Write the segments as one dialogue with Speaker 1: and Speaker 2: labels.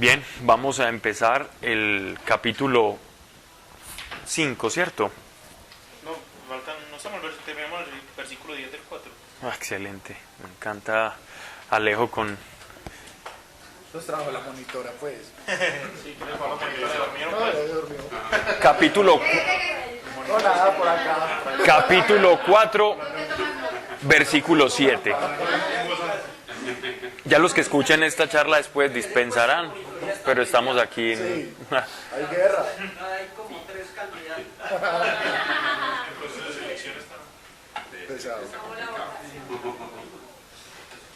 Speaker 1: Bien, vamos a empezar el capítulo 5, ¿cierto?
Speaker 2: No estamos, terminamos el versículo 10 del 4.
Speaker 1: Ah, excelente, me encanta Alejo con...
Speaker 3: Nos trajo la monitora, pues.
Speaker 2: Sí, que les va a la monitora de dormir,
Speaker 3: No,
Speaker 2: pues.
Speaker 3: ya durmió.
Speaker 1: Capítulo,
Speaker 3: No, nada, por acá.
Speaker 1: capítulo 4, versículo 7. Ya los que escuchen esta charla después dispensarán, pero estamos aquí en...
Speaker 3: Sí, hay guerra.
Speaker 4: Hay como 3 candidatos.
Speaker 3: Pesado.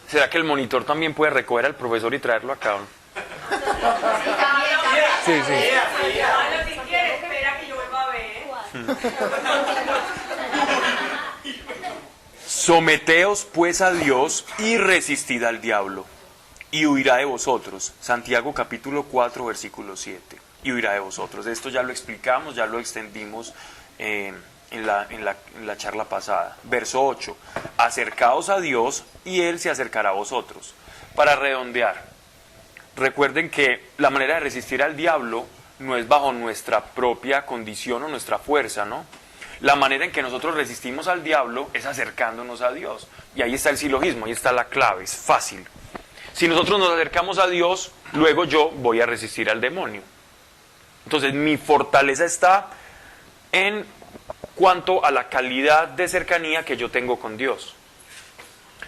Speaker 1: ¿Será que el monitor también puede recoger al profesor y traerlo acá? Sí, sí.
Speaker 5: Bueno, si quiere, espera que yo vuelva a ver.
Speaker 1: Someteos pues a Dios y resistid al diablo, y huirá de vosotros. Santiago capítulo 4, versículo 7. Y huirá de vosotros. Esto ya lo explicamos, ya lo extendimos en la charla pasada. Verso 8. Acercaos a Dios y Él se acercará a vosotros. Para redondear, recuerden que la manera de resistir al diablo no es bajo nuestra propia condición o nuestra fuerza, ¿no? La manera en que nosotros resistimos al diablo es acercándonos a Dios. Y ahí está el silogismo, ahí está la clave, es fácil. Si nosotros nos acercamos a Dios, luego yo voy a resistir al demonio. Entonces mi fortaleza está en cuanto a la calidad de cercanía que yo tengo con Dios.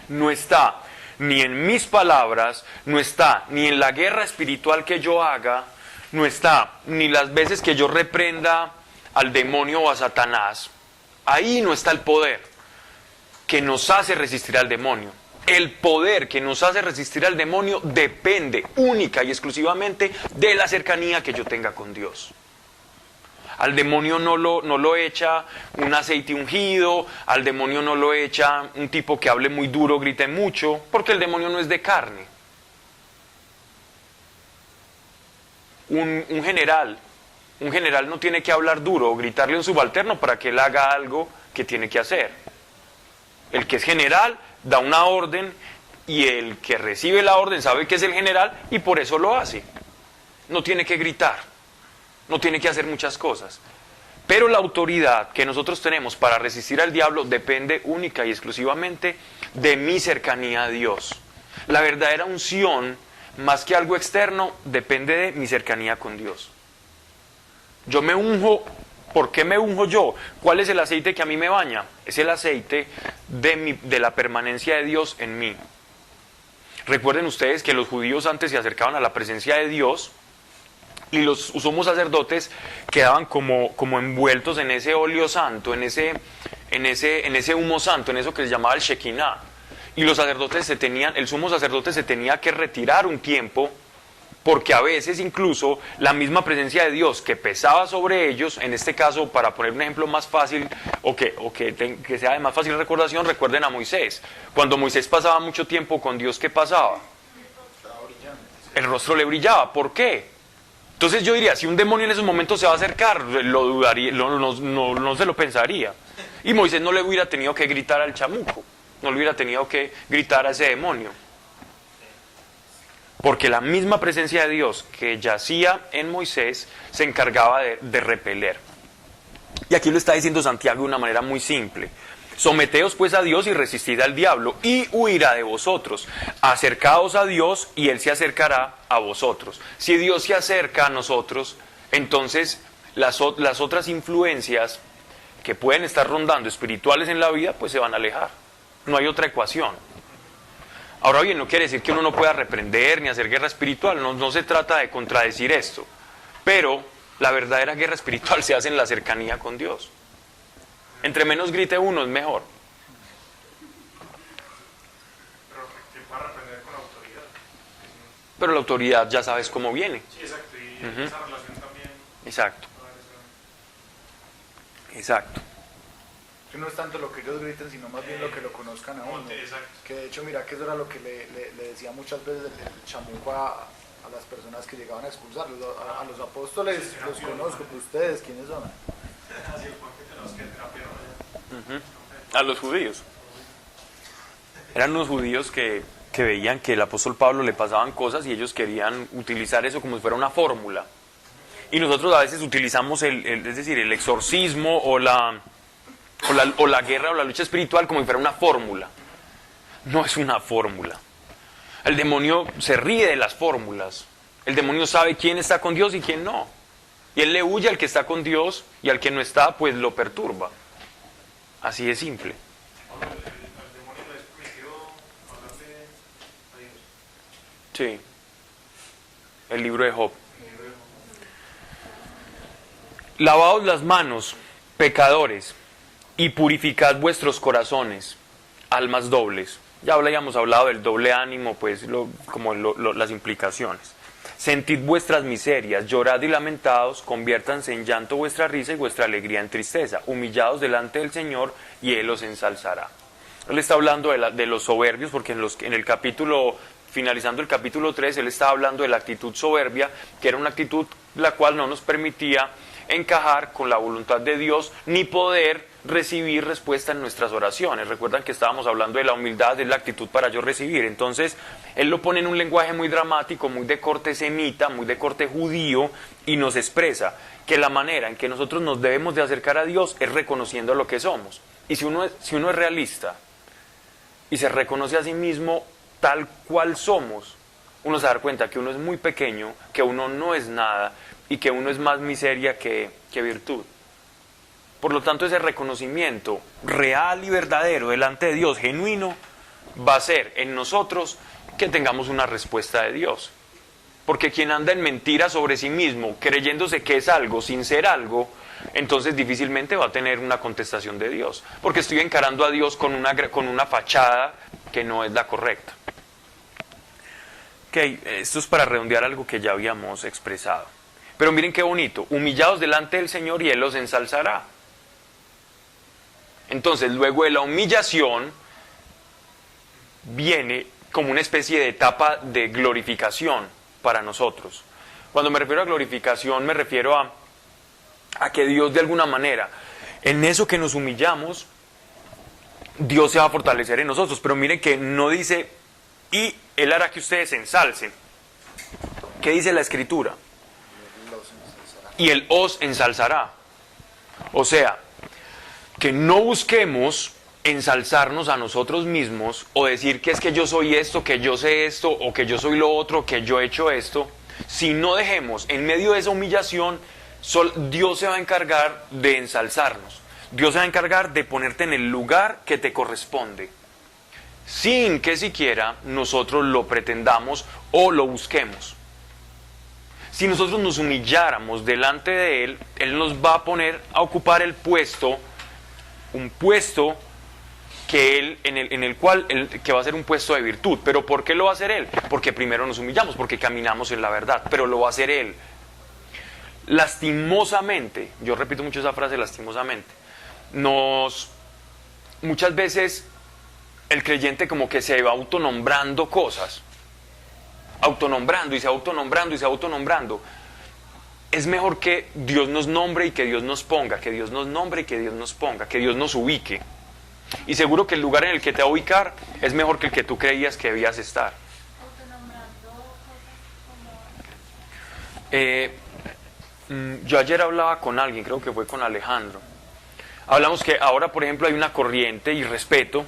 Speaker 1: No está ni en mis palabras, no está ni en la guerra espiritual que yo haga, no está ni las veces que yo reprenda al demonio o a Satanás. Ahí no está el poder que nos hace resistir al demonio. El poder que nos hace resistir al demonio depende única y exclusivamente de la cercanía que yo tenga con Dios. Al demonio no lo echa un aceite ungido, al demonio no lo echa un tipo que hable muy duro, grite mucho, porque el demonio no es de carne. Un general no tiene que hablar duro o gritarle a un subalterno para que él haga algo que tiene que hacer. El que es general da una orden y el que recibe la orden sabe que es el general y por eso lo hace. No tiene que gritar, no tiene que hacer muchas cosas. Pero la autoridad que nosotros tenemos para resistir al diablo depende única y exclusivamente de mi cercanía a Dios. La verdadera unción, más que algo externo, depende de mi cercanía con Dios. Yo me unjo. ¿Por qué me unjo yo? ¿Cuál es el aceite que a mí me baña? Es el aceite de la permanencia de Dios en mí. Recuerden ustedes que los judíos antes se acercaban a la presencia de Dios y los sumos sacerdotes quedaban como envueltos en ese óleo santo, en ese humo santo, en eso que se llamaba el Shekinah. Y los sacerdotes el sumo sacerdote se tenía que retirar un tiempo, porque a veces incluso la misma presencia de Dios que pesaba sobre ellos, en este caso, para poner un ejemplo más fácil, que sea de más fácil recordación, recuerden a Moisés. Cuando Moisés pasaba mucho tiempo con Dios, ¿qué pasaba? El rostro le brillaba. ¿Por qué? Entonces yo diría, si un demonio en esos momentos se va a acercar, lo dudaría, no se lo pensaría. Y Moisés no le hubiera tenido que gritar al chamuco, no le hubiera tenido que gritar a ese demonio. Porque la misma presencia de Dios que yacía en Moisés se encargaba de repeler. Y aquí lo está diciendo Santiago de una manera muy simple. Someteos pues a Dios y resistid al diablo y huirá de vosotros. Acercaos a Dios y Él se acercará a vosotros. Si Dios se acerca a nosotros, entonces las otras influencias que pueden estar rondando espirituales en la vida, pues se van a alejar. No hay otra ecuación. Ahora bien, no quiere decir que uno no pueda reprender ni hacer guerra espiritual, no se trata de contradecir esto, pero la verdadera guerra espiritual se hace en la cercanía con Dios. Entre menos grite uno es mejor.
Speaker 2: Pero que pueda reprender con autoridad.
Speaker 1: Pero la autoridad ya sabes cómo viene.
Speaker 2: Sí, exacto. Y esa relación también.
Speaker 1: Exacto. Exacto.
Speaker 3: Que no es tanto lo que ellos griten, sino más bien lo que lo conozcan a uno.
Speaker 2: Exacto.
Speaker 3: Que de hecho, mira, que eso era lo que le decía muchas veces el chamuco a las personas que llegaban a expulsarlos. A los apóstoles los conozco, pero ustedes, ¿quiénes son?
Speaker 2: Así el Juan que tenemos que terapia.
Speaker 1: A los judíos. Eran unos judíos que que veían que el apóstol Pablo le pasaban cosas y ellos querían utilizar eso como si fuera una fórmula. Y nosotros a veces utilizamos es decir, el exorcismo o la guerra o la lucha espiritual como si fuera una fórmula. No es una fórmula. El demonio se ríe de las fórmulas. El demonio sabe quién está con Dios y quién no. Y él le huye al que está con Dios y al que no está, pues lo perturba. Así de simple.
Speaker 2: Al demonio le es permitido hablarle a Dios.
Speaker 1: Sí. El libro de Job. Lavaos las manos, pecadores, y purificad vuestros corazones, almas dobles. Ya habíamos hablado del doble ánimo, pues las implicaciones. Sentid vuestras miserias, llorad y lamentaos, conviértanse en llanto vuestra risa y vuestra alegría en tristeza, humillados delante del Señor y Él os ensalzará. Él está hablando de los soberbios, porque en el capítulo, finalizando el capítulo 3, él está hablando de la actitud soberbia, que era una actitud la cual no nos permitía encajar con la voluntad de Dios, ni poder recibir respuesta en nuestras oraciones. Recuerdan que estábamos hablando de la humildad, de la actitud para yo recibir. Entonces, él lo pone en un lenguaje muy dramático, muy de corte semita, muy de corte judío, y nos expresa que la manera en que nosotros nos debemos de acercar a Dios es reconociendo lo que somos. Y si uno es realista y se reconoce a sí mismo tal cual somos, uno se da cuenta que uno es muy pequeño, que uno no es nada y que uno es más miseria que virtud. Por lo tanto, ese reconocimiento real y verdadero delante de Dios, genuino, va a ser en nosotros que tengamos una respuesta de Dios. Porque quien anda en mentira sobre sí mismo, creyéndose que es algo sin ser algo, entonces difícilmente va a tener una contestación de Dios. Porque estoy encarando a Dios con una fachada que no es la correcta. Ok, esto es para redondear algo que ya habíamos expresado. Pero miren qué bonito, humillados delante del Señor y Él los ensalzará. Entonces, luego de la humillación, viene como una especie de etapa de glorificación para nosotros. Cuando me refiero a glorificación, me refiero a que Dios de alguna manera, en eso que nos humillamos, Dios se va a fortalecer en nosotros. Pero miren que no dice, y Él hará que ustedes se ensalcen. ¿Qué dice la Escritura? Y Él os ensalzará. O sea, que no busquemos ensalzarnos a nosotros mismos o decir que es que yo soy esto, que yo sé esto, o que yo soy lo otro, que yo he hecho esto. Si no dejemos en medio de esa humillación, Dios se va a encargar de ensalzarnos. Dios se va a encargar de ponerte en el lugar que te corresponde, sin que siquiera nosotros lo pretendamos o lo busquemos. Si nosotros nos humilláramos delante de Él, Él nos va a poner a ocupar el puesto, un puesto que que va a ser un puesto de virtud. ¿Pero por qué lo va a hacer Él? Porque primero nos humillamos, porque caminamos en la verdad, pero lo va a hacer Él. Lastimosamente, yo repito mucho esa frase, lastimosamente, muchas veces el creyente como que se va autonombrando cosas, autonombrando y se autonombrando y se autonombrando. Es mejor que Dios nos nombre y que Dios nos ponga, que Dios nos nombre y que Dios nos ponga, que Dios nos ubique. Y seguro que el lugar en el que te va a ubicar es mejor que el que tú creías que debías estar. Yo ayer hablaba con alguien, creo que fue con Alejandro. Hablamos que ahora, por ejemplo, hay una corriente y respeto,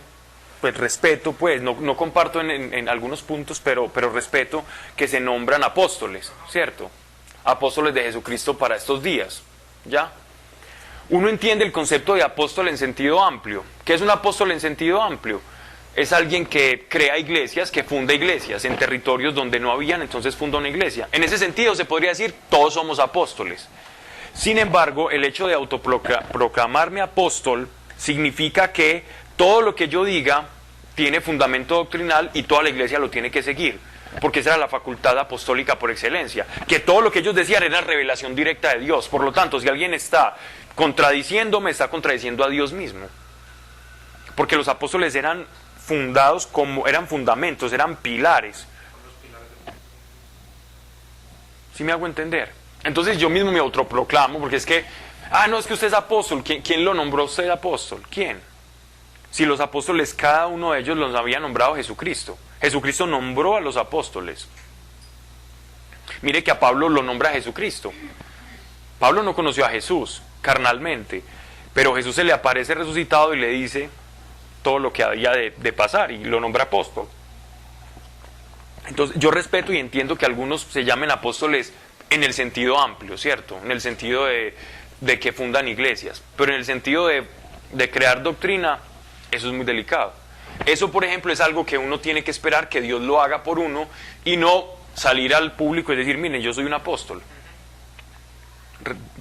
Speaker 1: no comparto en algunos puntos, pero respeto, que se nombran apóstoles, ¿cierto? Apóstoles de Jesucristo para estos días, ¿ya? Uno entiende el concepto de apóstol en sentido amplio. ¿Qué es un apóstol en sentido amplio? Es alguien que crea iglesias, que funda iglesias en territorios donde no habían, entonces funda una iglesia. En ese sentido se podría decir, todos somos apóstoles. Sin embargo, el hecho de autoproclamarme apóstol significa que todo lo que yo diga tiene fundamento doctrinal y toda la iglesia lo tiene que seguir, porque esa era la facultad apostólica por excelencia, que todo lo que ellos decían era revelación directa de Dios. Por lo tanto, si alguien está contradiciéndome, está contradiciendo a Dios mismo, porque los apóstoles eran fundados eran fundamentos, eran pilares. ¿Sí me hago entender? Entonces yo mismo me autoproclamo, porque es que, no, es que usted es apóstol. ¿Quién lo nombró usted apóstol? ¿Quién? Si los apóstoles, cada uno de ellos los había nombrado Jesucristo. Jesucristo nombró a los apóstoles. Mire que a Pablo lo nombra Jesucristo. Pablo no conoció a Jesús carnalmente, pero Jesús se le aparece resucitado y le dice todo lo que había de pasar y lo nombra apóstol. Entonces yo respeto y entiendo que algunos se llamen apóstoles en el sentido amplio, ¿cierto? En el sentido de que fundan iglesias, pero en el sentido de crear doctrina, eso es muy delicado. Eso, por ejemplo, es algo que uno tiene que esperar que Dios lo haga por uno y no salir al público y decir, miren, yo soy un apóstol.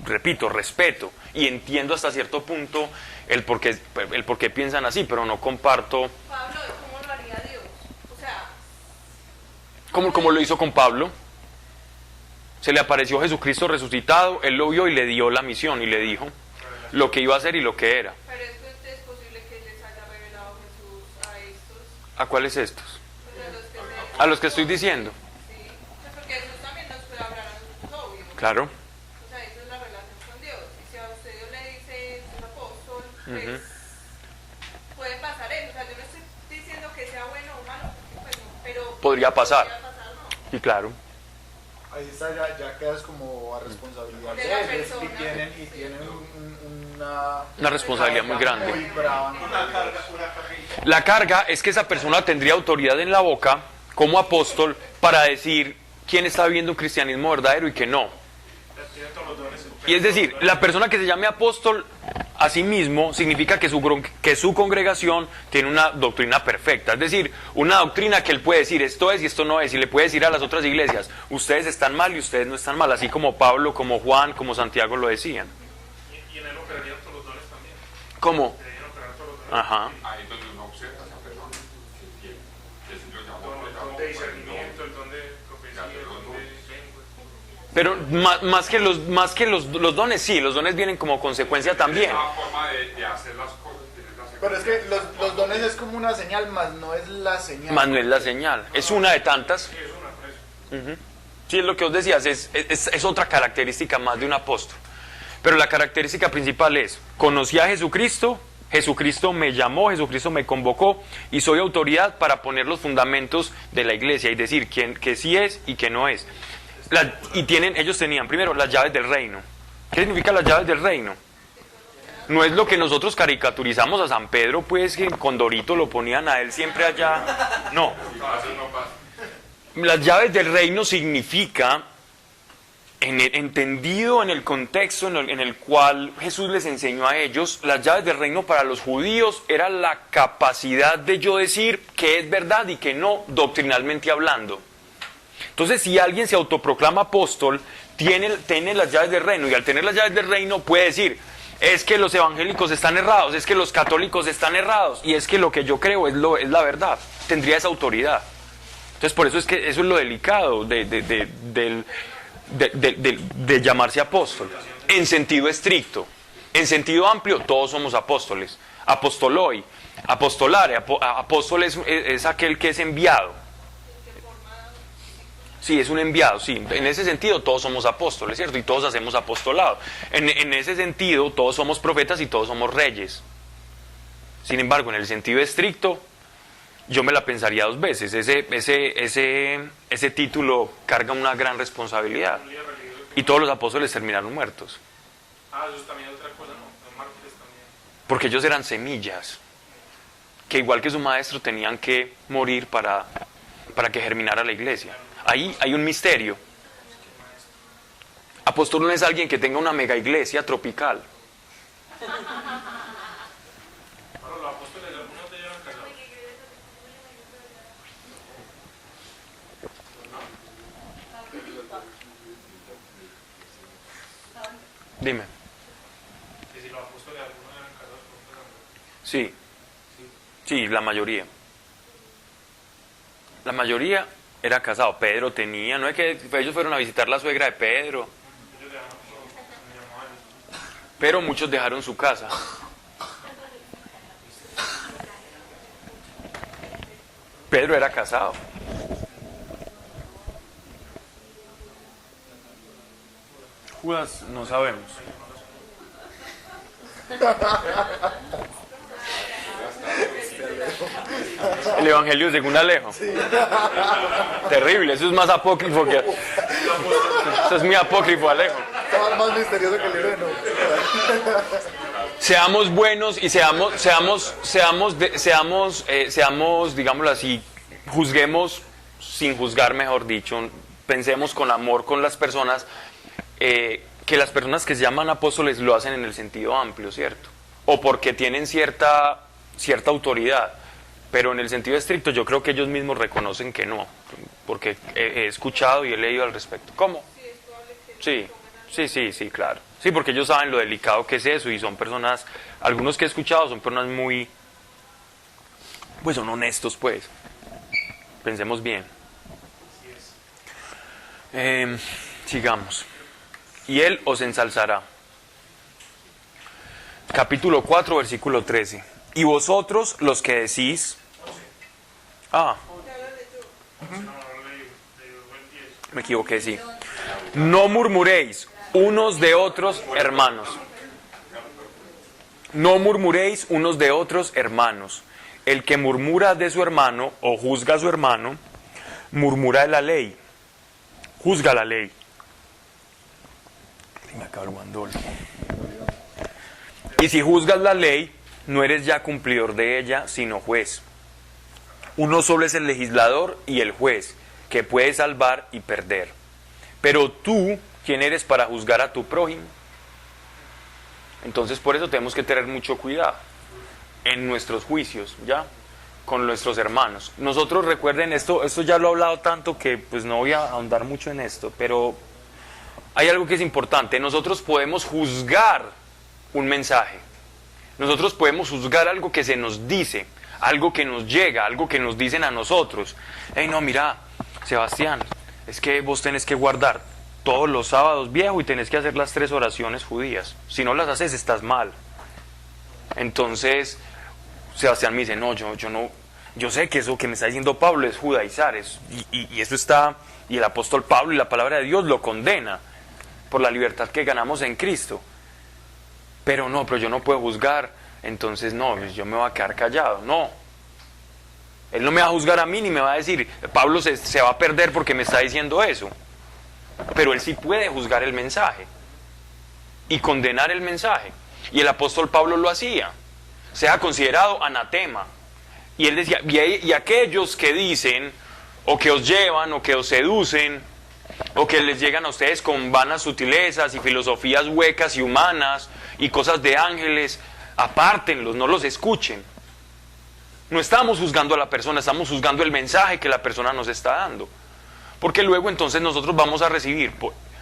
Speaker 1: Repito, respeto y entiendo hasta cierto punto el por qué piensan así, pero no comparto.
Speaker 5: Pablo, ¿cómo lo haría Dios? O sea,
Speaker 1: ¿Cómo lo hizo con Pablo? Se le apareció Jesucristo resucitado, él lo vio y le dio la misión y le dijo lo que iba a hacer y lo que era.
Speaker 5: pero es posible que les haya revelado Jesús a estos,
Speaker 1: ¿A cuáles estos?
Speaker 5: pues a los que
Speaker 1: A los que estoy diciendo.
Speaker 5: sí, pues porque Jesús también nos puede hablar a nosotros, obvio.
Speaker 1: Claro.
Speaker 5: O sea, esa es la relación con Dios. Y si a usted Dios le dice es un apóstol, pues
Speaker 1: Ujú.
Speaker 5: puede pasar eso. O sea, yo no estoy diciendo que sea bueno o malo, pues no, pero
Speaker 1: Podría pasar.
Speaker 5: ¿no?
Speaker 1: Y claro.
Speaker 3: Ahí está, ya quedas como a responsabilidad
Speaker 5: De
Speaker 3: de
Speaker 5: la
Speaker 3: ellos
Speaker 5: persona.
Speaker 3: y tienen
Speaker 1: Una responsabilidad muy grande.
Speaker 3: Muy brava.
Speaker 1: La carga es que esa persona tendría autoridad en la boca como apóstol para decir quién está viviendo un cristianismo verdadero y quién no.
Speaker 2: Tiene todos los dones.
Speaker 1: Y es decir, la persona que se llame apóstol a sí mismo significa que su congregación tiene una doctrina perfecta. Es decir, una doctrina que él puede decir esto es y esto no es. Y le puede decir a las otras iglesias, ustedes están mal y ustedes no están mal. Así como Pablo, como Juan, como Santiago lo decían.
Speaker 2: Y en él operarían todos los dones también.
Speaker 1: ¿Cómo?
Speaker 2: Deberían operar todos los dones.
Speaker 1: Ajá.
Speaker 6: Ahí es donde uno observa a esa persona que el Señor llamó
Speaker 2: El don de discernimiento, el don de profecía, el don de lengua.
Speaker 1: Pero más que los dones, sí, los dones vienen como consecuencia también.
Speaker 6: una forma de hacer las cosas.
Speaker 3: Pero es que los dones es como una señal, más no es la señal.
Speaker 1: Más no es la señal, es una de tantas.
Speaker 2: Sí, es una presa.
Speaker 1: Ujú. Sí, es lo que os decías, es otra característica más de un apóstol. Pero la característica principal es, conocí a Jesucristo, Jesucristo me llamó, Jesucristo me convocó y soy autoridad para poner los fundamentos de la iglesia y decir que sí es y que no es. Ellos tenían primero las llaves del reino. ¿Qué significa las llaves del reino? No es lo que nosotros caricaturizamos a San Pedro, pues que con Dorito lo ponían a él siempre allá. No. Las llaves del reino significa, entendido en el contexto en el cual Jesús les enseñó a ellos, las llaves del reino para los judíos era la capacidad de yo decir que es verdad y que no, doctrinalmente hablando. Entonces, si alguien se autoproclama apóstol, tiene las llaves del reino, y al tener las llaves del reino puede decir, es que los evangélicos están errados, es que los católicos están errados, y es que lo que yo creo es la verdad. Tendría esa autoridad. Entonces, por eso es que eso es lo delicado de llamarse apóstol. En sentido estricto. En sentido amplio, todos somos apóstoles. Apostoloi, apostolare, apóstol es aquel que es enviado. Sí, es un enviado, sí. En ese sentido todos somos apóstoles, ¿cierto? Y todos hacemos apostolado. En ese sentido todos somos profetas y todos somos reyes. Sin embargo, en el sentido estricto, yo me la pensaría dos veces. Ese título carga una gran responsabilidad. Y todos los apóstoles terminaron muertos.
Speaker 2: Ah, eso también es otra cosa, ¿no? Los mártires también.
Speaker 1: Porque ellos eran semillas, que igual que su maestro tenían que morir para que germinara la iglesia. Ahí hay un misterio. Apóstol no es alguien que tenga una mega iglesia tropical.
Speaker 2: Ahora, los apóstoles, algunos de ellos eran casados.
Speaker 1: Dime.
Speaker 2: Que si los apóstoles, algunos eran casados con otras mujeres.
Speaker 1: Sí. Sí, la mayoría. La mayoría era casado. Pedro tenía, no es que ellos fueron a visitar la suegra de Pedro.
Speaker 2: Ellos dejaron todo, mi hermano.
Speaker 1: Pero muchos dejaron su casa. Pedro era casado. Judas no sabemos. El Evangelio según Alejo. Terrible, eso es más apócrifo que... Eso es muy apócrifo, Alejo.
Speaker 3: Estaba más misterioso que el libro de Enoch.
Speaker 1: Seamos buenos y seamos, digámoslo así, juzguemos sin juzgar, mejor dicho. Pensemos con amor con las personas, que las personas que se llaman apóstoles lo hacen en el sentido amplio, ¿cierto? O porque tienen cierta autoridad, pero en el sentido estricto yo creo que ellos mismos reconocen que no, porque he escuchado y he leído al respecto. ¿Cómo? Sí, claro. Sí, porque ellos saben lo delicado que es eso y son personas, algunos que he escuchado son personas muy, pues son honestos, pues. Pensemos bien. Sigamos. Y él os ensalzará. Capítulo 4, versículo 13. Y vosotros los que decís... Me equivoqué, sí. No murmuréis unos de otros, hermanos. No murmuréis unos de otros, hermanos. El que murmura de su hermano o juzga a su hermano, murmura de la ley. Juzga la ley. Me acaba el guandol. Y si juzgas la ley, no eres ya cumplidor de ella, sino juez. Uno solo es el legislador y el juez, que puede salvar y perder. Pero tú, ¿quién eres para juzgar a tu prójimo? Entonces, por eso tenemos que tener mucho cuidado en nuestros juicios, ¿ya? Con nuestros hermanos. Nosotros, recuerden, esto ya lo he hablado tanto que pues no voy a ahondar mucho en esto, pero hay algo que es importante. Nosotros podemos juzgar un mensaje. Nosotros podemos juzgar algo que se nos dice, algo que nos llega, algo que nos dicen a nosotros. Hey, no, mira, Sebastián, es que vos tenés que guardar todos los sábados, viejo, y tenés que hacer las 3 oraciones judías. Si no las haces, estás mal. Entonces, Sebastián me dice, no, yo sé que eso que me está diciendo Pablo es judaizar, y eso está, y el apóstol Pablo y la palabra de Dios lo condena por la libertad que ganamos en Cristo. Pero yo no puedo juzgar, entonces no, pues yo me voy a quedar callado. No, él no me va a juzgar a mí ni me va a decir, Pablo se va a perder porque me está diciendo eso. Pero él sí puede juzgar el mensaje y condenar el mensaje. Y el apóstol Pablo lo hacía. Sea considerado anatema. Y él decía, y aquellos que dicen, o que os llevan, o que os seducen, o que les llegan a ustedes con vanas sutilezas y filosofías huecas y humanas y cosas de ángeles, apártenlos, no los escuchen. No estamos juzgando a la persona, estamos juzgando el mensaje que la persona nos está dando. Porque luego entonces nosotros vamos a recibir,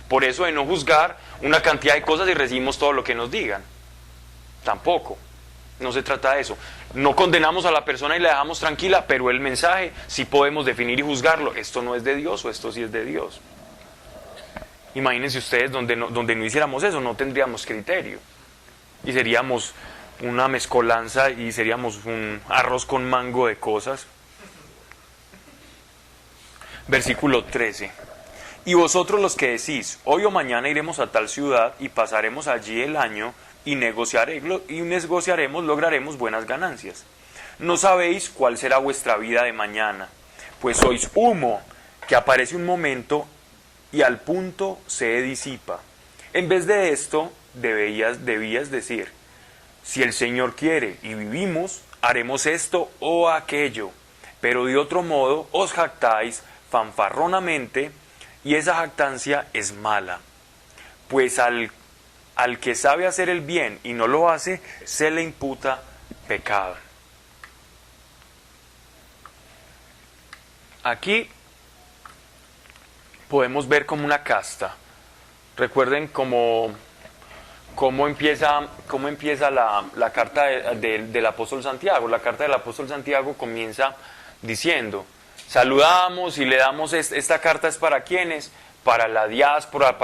Speaker 1: por eso de no juzgar, una cantidad de cosas y recibimos todo lo que nos digan. Tampoco, no se trata de eso. No condenamos a la persona y la dejamos tranquila, pero el mensaje sí podemos definir y juzgarlo. Esto no es de Dios o esto sí es de Dios. Imagínense ustedes, donde no hiciéramos eso, no tendríamos criterio. Y seríamos una mezcolanza y seríamos un arroz con mango de cosas. Versículo 13. Y vosotros los que decís, hoy o mañana iremos a tal ciudad y pasaremos allí el año y negociaremos, lograremos buenas ganancias. No sabéis cuál será vuestra vida de mañana, pues sois humo que aparece un momento y al punto se disipa. En vez de esto, debías decir, si el Señor quiere y vivimos, haremos esto o aquello. Pero de otro modo os jactáis fanfarronamente, y esa jactancia es mala. Pues al que sabe hacer el bien y no lo hace, se le imputa pecado. Aquí podemos ver como una casta. Recuerden cómo empieza la carta del apóstol Santiago. La carta del apóstol Santiago comienza diciendo, saludamos y le damos esta carta. ¿Es para quiénes? Para la diáspora,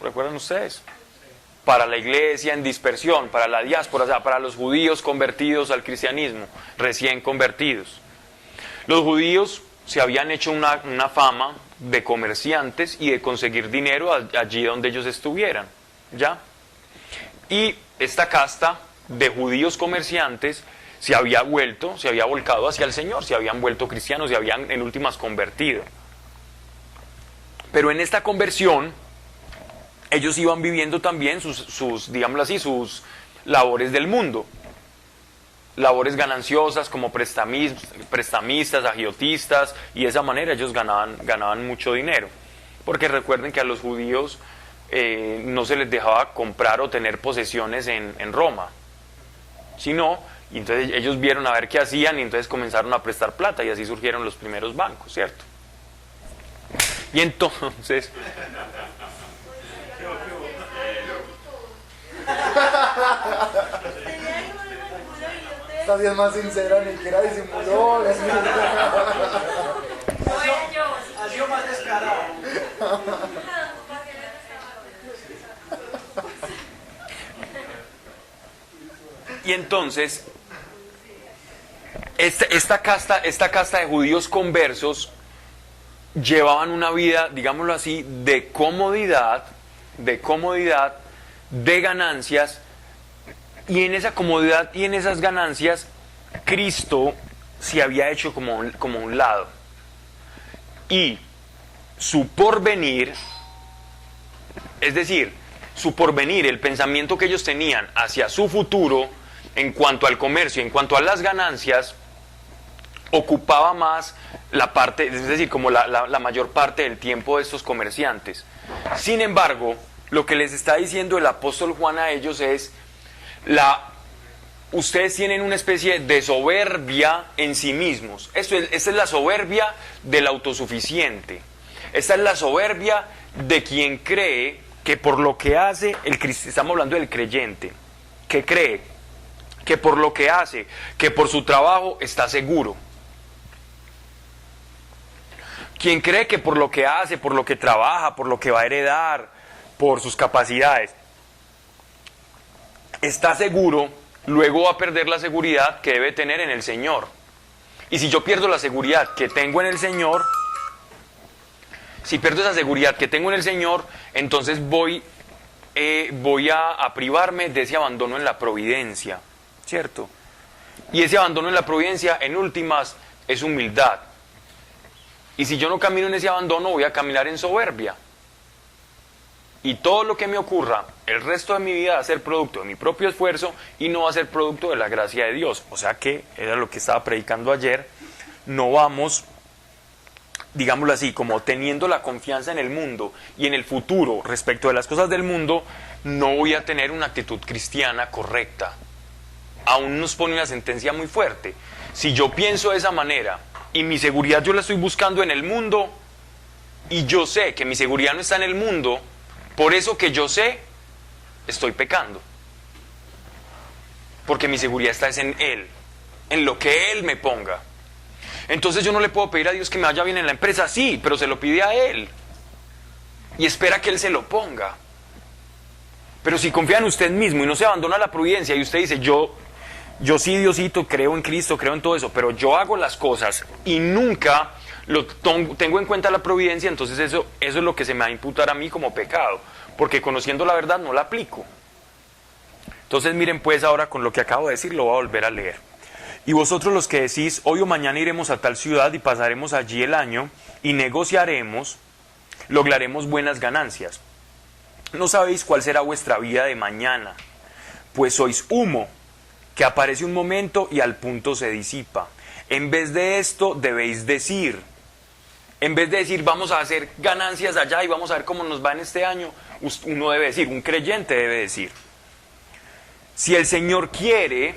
Speaker 1: ¿recuerdan ustedes? Para la iglesia en dispersión, para la diáspora, o sea, para los judíos convertidos al cristianismo, recién convertidos. Los judíos se habían hecho una fama de comerciantes y de conseguir dinero allí donde ellos estuvieran, ¿ya? Y esta casta de judíos comerciantes se había volcado hacia el Señor, se habían vuelto cristianos, se habían en últimas convertido. Pero en esta conversión, ellos iban viviendo también sus digámoslo así, sus labores del mundo. Labores gananciosas como prestamistas, agiotistas, y de esa manera ellos ganaban mucho dinero. Porque recuerden que a los judíos no se les dejaba comprar o tener posesiones en Roma, sino, y entonces ellos vieron a ver qué hacían y entonces comenzaron a prestar plata y así surgieron los primeros bancos, ¿cierto? Y entonces...
Speaker 3: Esta sí es más sincera, ni siquiera disimuló.
Speaker 4: Ha sido más descarado.
Speaker 1: Y entonces, esta casta de judíos conversos llevaban una vida, digámoslo así, de comodidad, de ganancias, y en esa comodidad y en esas ganancias, Cristo se había hecho como un lado. Y su porvenir, es decir, su porvenir, el pensamiento que ellos tenían hacia su futuro, en cuanto al comercio, en cuanto a las ganancias, ocupaba más la parte, es decir, como la mayor parte del tiempo de estos comerciantes. Sin embargo, lo que les está diciendo el apóstol Juan a ellos es, ustedes tienen una especie de soberbia en sí mismos. Esta es la soberbia del autosuficiente. Esta es la soberbia de quien cree que por lo que hace, estamos hablando del creyente, que cree que por lo que hace, que por su trabajo está seguro. Quien cree que por lo que hace, por lo que trabaja, por lo que va a heredar, por sus capacidades, está seguro, luego va a perder la seguridad que debe tener en el Señor. Y si yo pierdo la seguridad que tengo en el Señor, si pierdo esa seguridad que tengo en el Señor, entonces voy a privarme de ese abandono en la providencia, ¿cierto? Y ese abandono en la providencia, en últimas, es humildad. Y si yo no camino en ese abandono, voy a caminar en soberbia. Y todo lo que me ocurra, el resto de mi vida va a ser producto de mi propio esfuerzo y no va a ser producto de la gracia de Dios. O sea que, era lo que estaba predicando ayer, no vamos, digámoslo así, como teniendo la confianza en el mundo y en el futuro respecto de las cosas del mundo, no voy a tener una actitud cristiana correcta. Aún nos pone una sentencia muy fuerte. Si yo pienso de esa manera y mi seguridad yo la estoy buscando en el mundo y yo sé que mi seguridad no está en el mundo, por eso que yo sé, estoy pecando. Porque mi seguridad está en Él, en lo que Él me ponga. Entonces yo no le puedo pedir a Dios que me vaya bien en la empresa, sí, pero se lo pide a Él. Y espera que Él se lo ponga. Pero si confía en usted mismo y no se abandona la providencia y usted dice, yo sí, Diosito, creo en Cristo, creo en todo eso, pero yo hago las cosas y nunca tengo en cuenta la providencia, entonces eso es lo que se me va a imputar a mí como pecado, porque conociendo la verdad no la aplico. Entonces miren pues ahora con lo que acabo de decir, lo voy a volver a leer. Y vosotros los que decís, hoy o mañana iremos a tal ciudad y pasaremos allí el año y negociaremos, lograremos buenas ganancias. No sabéis cuál será vuestra vida de mañana, pues sois humo, que aparece un momento y al punto se disipa. En vez de esto debéis decir, en vez de decir vamos a hacer ganancias allá y vamos a ver cómo nos va en este año, uno debe decir, un creyente debe decir, si el Señor quiere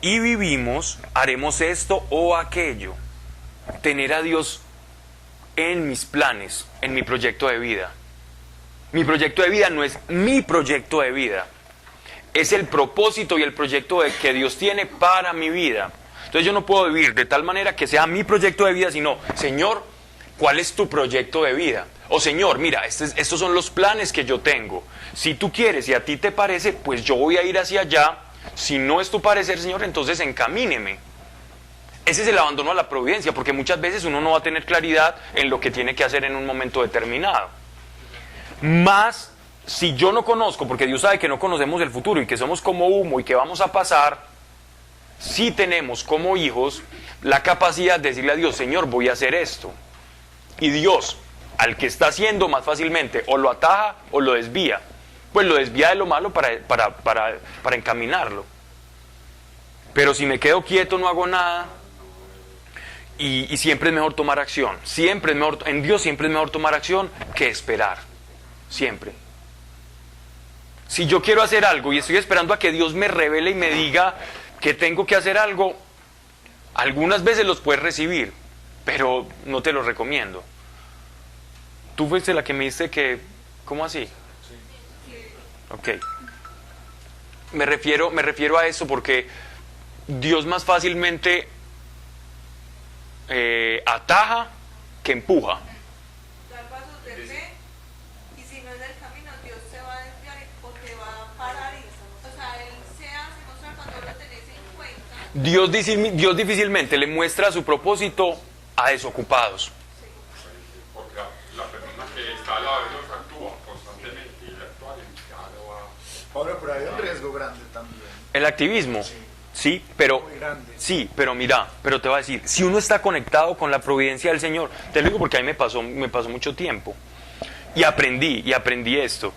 Speaker 1: y vivimos, haremos esto o aquello. Tener a Dios en mis planes, en mi proyecto de vida. Mi proyecto de vida no es mi proyecto de vida, es el propósito y el proyecto que Dios tiene para mi vida. Entonces yo no puedo vivir de tal manera que sea mi proyecto de vida, sino, Señor, ¿cuál es tu proyecto de vida? O Señor, mira, estos son los planes que yo tengo. Si tú quieres y a ti te parece, pues yo voy a ir hacia allá. Si no es tu parecer, Señor, entonces encamíneme. Ese es el abandono a la providencia, porque muchas veces uno no va a tener claridad en lo que tiene que hacer en un momento determinado. Más, si yo no conozco, porque Dios sabe que no conocemos el futuro y que somos como humo y que vamos a pasar, sí tenemos como hijos la capacidad de decirle a Dios, Señor, voy a hacer esto. Y Dios, al que está haciendo más fácilmente, o lo ataja o lo desvía. Pues lo desvía de lo malo para encaminarlo. Pero si me quedo quieto, no hago nada, y siempre es mejor tomar acción. Siempre es mejor, en Dios siempre es mejor tomar acción que esperar. Siempre. Si yo quiero hacer algo y estoy esperando a que Dios me revele y me diga que tengo que hacer algo, algunas veces los puedes recibir, pero no te los recomiendo. Tú fuiste la que me dice que, ¿cómo así? Ok. Me refiero a eso porque Dios más fácilmente ataja que empuja.
Speaker 5: Dar pasos de fe, y si no es del camino, Dios se va a desviar o te va a parar. O sea, Él se hace mostrar cuando lo tenés en cuenta.
Speaker 1: Dios difícilmente le muestra su propósito a desocupados.
Speaker 6: Porque la persona que está al lado de Dios actúa constantemente y el actuar ya lo va.
Speaker 3: Ahora, pero hay un riesgo grande también.
Speaker 1: El activismo, sí, pero
Speaker 3: Muy grande.
Speaker 1: sí, pero mira, pero te voy a decir, si uno está conectado con la providencia del Señor, te lo digo porque a mí me pasó mucho tiempo y aprendí esto.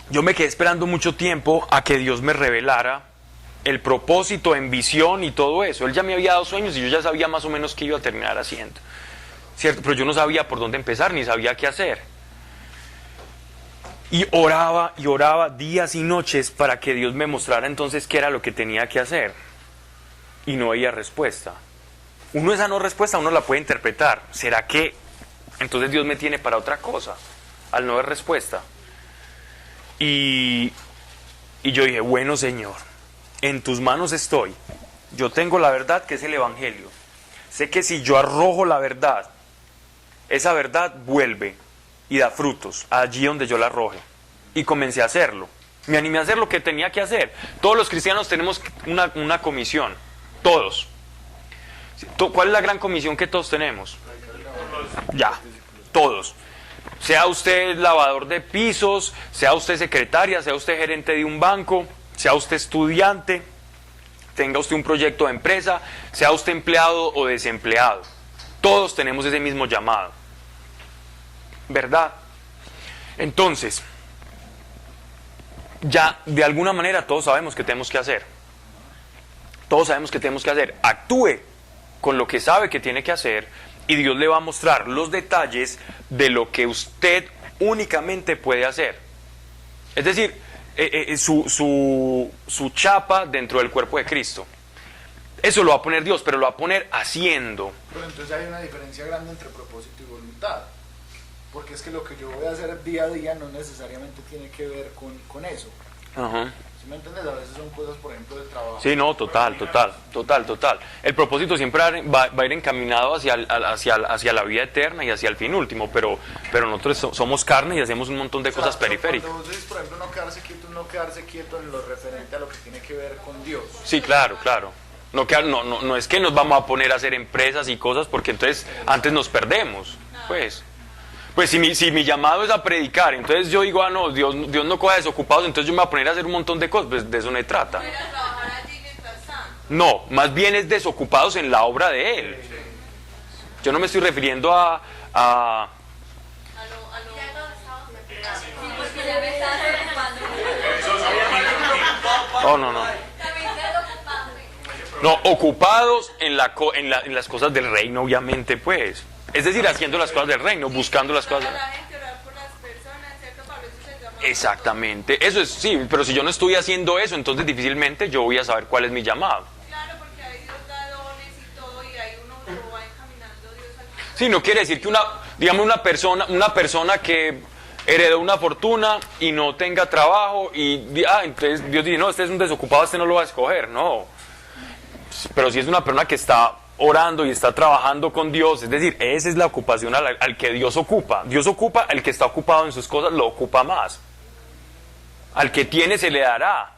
Speaker 1: Yo me quedé esperando mucho tiempo a que Dios me revelara el propósito en visión y todo eso. Él ya me había dado sueños y yo ya sabía más o menos qué iba a terminar haciendo, ¿cierto? Pero yo no sabía por dónde empezar ni sabía qué hacer. Y oraba días y noches para que Dios me mostrara entonces qué era lo que tenía que hacer. Y no veía respuesta. Uno esa no respuesta, uno la puede interpretar. ¿Será que entonces Dios me tiene para otra cosa? Al no ver respuesta. Y yo dije, bueno Señor, en tus manos estoy. Yo tengo la verdad que es el Evangelio. Sé que si yo arrojo la verdad, esa verdad vuelve y da frutos allí donde yo la arroje. Y comencé a hacerlo. Me animé a hacer lo que tenía que hacer. Todos los cristianos tenemos una comisión. Todos. ¿Cuál es la gran comisión que todos tenemos? Ya, todos. Sea usted lavador de pisos, sea usted secretaria, sea usted gerente de un banco, sea usted estudiante, tenga usted un proyecto de empresa, sea usted empleado o desempleado. Todos tenemos ese mismo llamado. ¿Verdad? Entonces, ya de alguna manera todos sabemos qué tenemos que hacer. Todos sabemos qué tenemos que hacer. Actúe con lo que sabe que tiene que hacer y Dios le va a mostrar los detalles de lo que usted únicamente puede hacer. Es decir, su chapa dentro del cuerpo de Cristo. Eso lo va a poner Dios, pero lo va a poner haciendo.
Speaker 3: Pero entonces hay una diferencia grande entre propósito y voluntad. Porque es que lo que yo voy a hacer día a día no necesariamente tiene que ver con eso.
Speaker 1: Ajá.
Speaker 3: ¿Sí me entiendes? A veces son cosas, por ejemplo, del trabajo.
Speaker 1: Sí, no, total. El propósito siempre va a ir encaminado hacia la vida eterna y hacia el fin último, pero nosotros somos carne y hacemos un montón de cosas periféricas.
Speaker 3: Cuando vos dices, por ejemplo, no quedarse quieto en lo referente a lo que tiene que ver con Dios.
Speaker 1: Sí, claro. No es que nos vamos a poner a hacer empresas y cosas porque entonces antes nos perdemos. Pues si mi llamado es a predicar, entonces yo digo, no, Dios no coja desocupados, entonces yo me voy a poner a hacer un montón de cosas, pues de eso no se trata.
Speaker 5: Ir a trabajar allí mientras tanto.
Speaker 1: No, más bien es desocupados en la obra de Él. Yo no me estoy refiriendo a
Speaker 5: A lo
Speaker 1: no. No, ocupados en las cosas del reino, obviamente, pues. Es decir, haciendo las cosas del reino, buscando las cosas.
Speaker 5: la gente, orar por las personas, ¿cierto, Pablo? Eso se llama.
Speaker 1: Exactamente, eso es, sí, pero si yo no estoy haciendo eso, entonces difícilmente yo voy a saber cuál es mi llamado.
Speaker 5: Claro, porque ahí Dios da dones y todo, y ahí uno lo va encaminando Dios al.
Speaker 1: Sí, no quiere decir que una persona que heredó una fortuna y no tenga trabajo y entonces Dios dice, no, este es un desocupado, este no lo va a escoger, no. Pero si es una persona que está orando y está trabajando con Dios, es decir, esa es la ocupación al que Dios ocupa. Dios ocupa, el que está ocupado en sus cosas lo ocupa más. Al que tiene se le dará.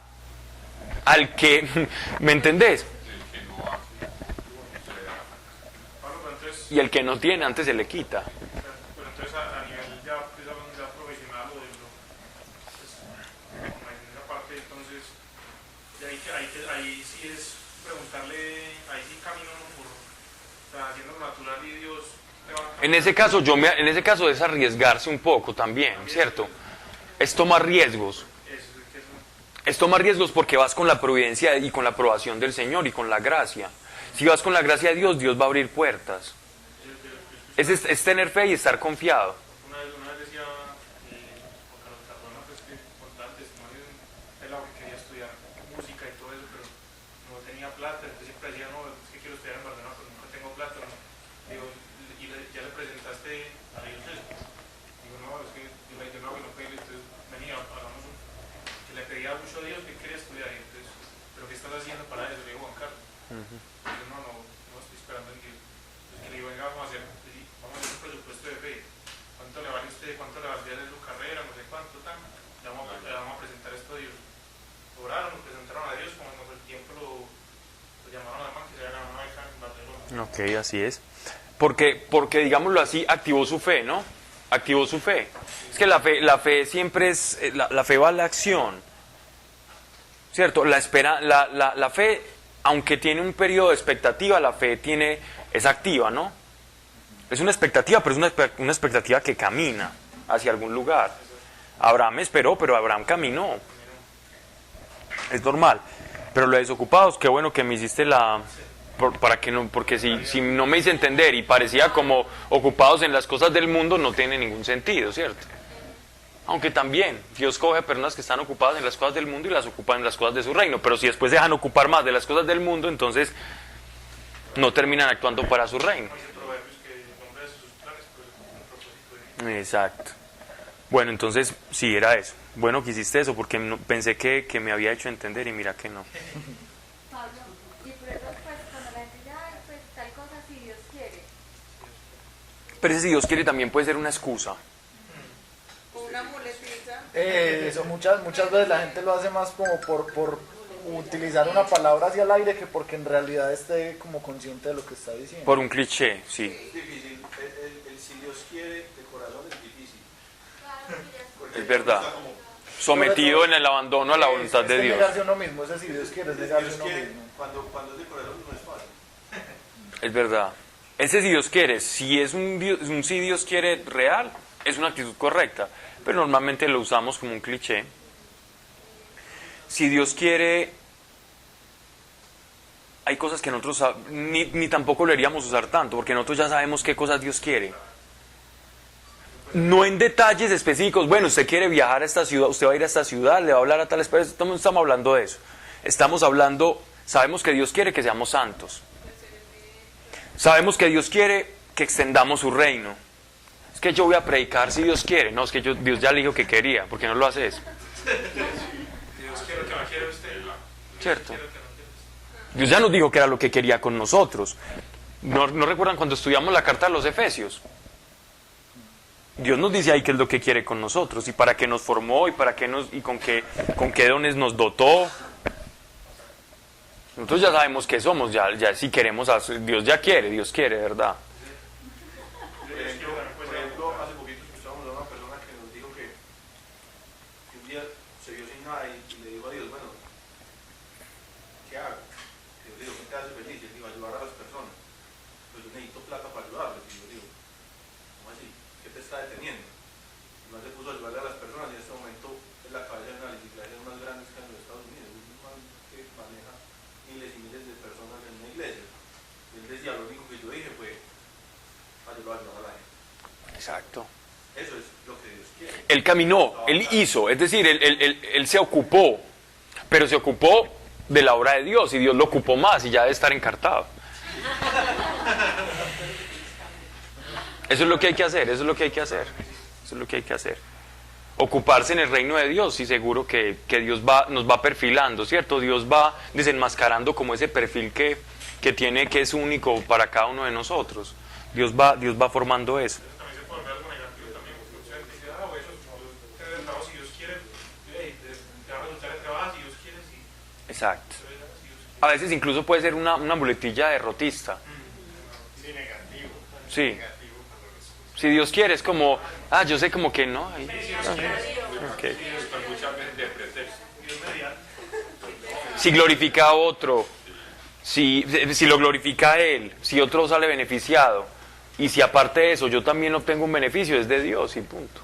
Speaker 1: Al que, ¿me entendés? Y el que no tiene antes se le quita.
Speaker 2: Pero entonces a nivel ya profesional o de lo, pues, como en esa parte, entonces ahí sí es preguntarle, ahí sí camino uno por, o sea, haciendo lo natural y Dios te va a...
Speaker 1: En ese caso es arriesgarse un poco también, ¿cierto? Es tomar riesgos. Es tomar riesgos porque vas con la providencia y con la aprobación del Señor y con la gracia. Si vas con la gracia de Dios, Dios va a abrir puertas. Es tener fe y estar confiado.
Speaker 2: Una vez decía Juan Carlos Cardona, pues que contaba el testimonio de un pelado que quería estudiar música y todo eso, pero no tenía plata, entonces siempre decía, no, es que quiero estudiar en Barcelona, pero nunca tengo plata. ¿No? Digo, ya le presentaste a Dios eso. Digo, no, es que yo le dije, no, que no pedí, entonces venía, hagamos un... Que le pedía mucho a Dios que quería estudiar, y entonces, pero ¿qué estás haciendo para eso? Le digo, Juan Carlos. Digo, no estoy esperando en Dios. Entonces que le digo, venga, vamos a hacer un presupuesto de fe. ¿Cuánto le vale a usted? ¿Cuánto le valdría de su carrera? No sé cuánto, tan. Le vamos a presentar esto a Dios. Oraron, lo presentaron a Dios, como en el tiempo lo llamaron a man que se había ganado una beca en Barcelona.
Speaker 1: Ok, así es. Porque digámoslo así, activó su fe, ¿no? Activó su fe. Es que la fe siempre es, la fe va a la acción, ¿cierto? La fe, aunque tiene un periodo de expectativa, la fe es activa, ¿no? Es una expectativa, pero es una expectativa que camina hacia algún lugar. Abraham esperó, pero Abraham caminó. Es normal. Pero los desocupados, qué bueno que me hiciste para que no, porque si no me hice entender y parecía como ocupados en las cosas del mundo, no tiene ningún sentido, ¿cierto? Aunque también Dios coge personas que están ocupadas en las cosas del mundo y las ocupan en las cosas de su reino. Pero si después dejan ocupar más de las cosas del mundo, entonces no terminan actuando para su reino. Exacto. Bueno, entonces sí, era eso. Bueno que hiciste eso, porque pensé que me había hecho entender y mira que no.
Speaker 7: Pablo, y por eso pues cuando la gente dice, ay, pues tal cosa si Dios quiere.
Speaker 1: Pero ese si Dios quiere también puede ser una excusa.
Speaker 5: Una muletilla.
Speaker 3: Eso muchas veces la gente lo hace más como por utilizar una palabra hacia el aire que porque en realidad esté como consciente de lo que está diciendo.
Speaker 1: Por un cliché, sí.
Speaker 8: Es difícil, el si Dios quiere, de corazón es difícil.
Speaker 1: Es verdad. Sometido en el abandono a la voluntad de Dios.
Speaker 3: Es negarse a uno mismo, ese si Dios quiere, es negarse a uno
Speaker 8: quiere,
Speaker 3: mismo.
Speaker 8: cuando es de corazón no es fácil.
Speaker 1: Es verdad. Ese si Dios quiere, si es un si Dios quiere real, es una actitud correcta. Pero normalmente lo usamos como un cliché. Si Dios quiere, hay cosas que nosotros ni tampoco lo deberíamos usar tanto, porque nosotros ya sabemos qué cosas Dios quiere. No en detalles específicos, bueno, usted quiere viajar a esta ciudad, usted va a ir a esta ciudad, le va a hablar a tales personas, no estamos hablando de eso. Estamos hablando, sabemos que Dios quiere que seamos santos. Sabemos que Dios quiere que extendamos su reino. Es que yo voy a predicar si Dios quiere, no, es que Dios ya le dijo que quería, ¿por qué no lo hace eso?
Speaker 2: Dios quiere que no quiere usted.
Speaker 1: ¿Cierto? Dios ya nos dijo que era lo que quería con nosotros. ¿No recuerdan cuando estudiamos la carta a los Efesios? Dios nos dice ahí qué es lo que quiere con nosotros y para qué nos formó y con qué dones nos dotó. Nosotros ya sabemos qué somos, ya si queremos hacer, Dios quiere, ¿verdad?
Speaker 8: Por ejemplo, hace poquito escuchamos a una persona que nos dijo que un día se vio sin nada y le dijo a Dios, bueno, ¿qué hago? Dios le dijo, ¿qué te hace feliz? Y él dijo, ayudar a las personas. Pues yo necesito plata para ayudarles. Y yo digo, ¿cómo así? ¿Qué te está deteniendo? Y más se puso a ayudarle a las personas y en este momento es la cabeza de una de las iglesias más grandes que hay en los Estados Unidos. Es un man que maneja miles y miles de personas en una iglesia. Y él decía, lo único que yo dije fue, ayudar a la gente.
Speaker 1: Exacto.
Speaker 8: Eso es lo que Dios quiere.
Speaker 1: Él caminó, él hizo, es decir, él se ocupó, pero se ocupó de la obra de Dios y Dios lo ocupó más y ya debe estar encartado. Eso es lo que hay que hacer, Ocuparse en el reino de Dios y seguro que Dios nos va perfilando, ¿cierto? Dios va desenmascarando como ese perfil que tiene, que es único para cada uno de nosotros. Dios va formando eso.
Speaker 2: También se puede ver algo negativo también, porque mucha gente dice, eso, tener el trabajo si Dios quiere, te va a resultar el trabajo si Dios quiere, sí.
Speaker 1: Exacto. A veces incluso puede ser una muletilla derrotista.
Speaker 2: Sí, negativo.
Speaker 1: Sí.
Speaker 2: Negativo cuando
Speaker 1: Si Dios quiere, es como, yo sé como que no. Okay.
Speaker 6: Muchas veces de pretexto.
Speaker 2: Dios mediante.
Speaker 1: si glorifica a otro, si lo glorifica a él, si otro sale beneficiado, y si aparte de eso yo también obtengo un beneficio, es de Dios y punto.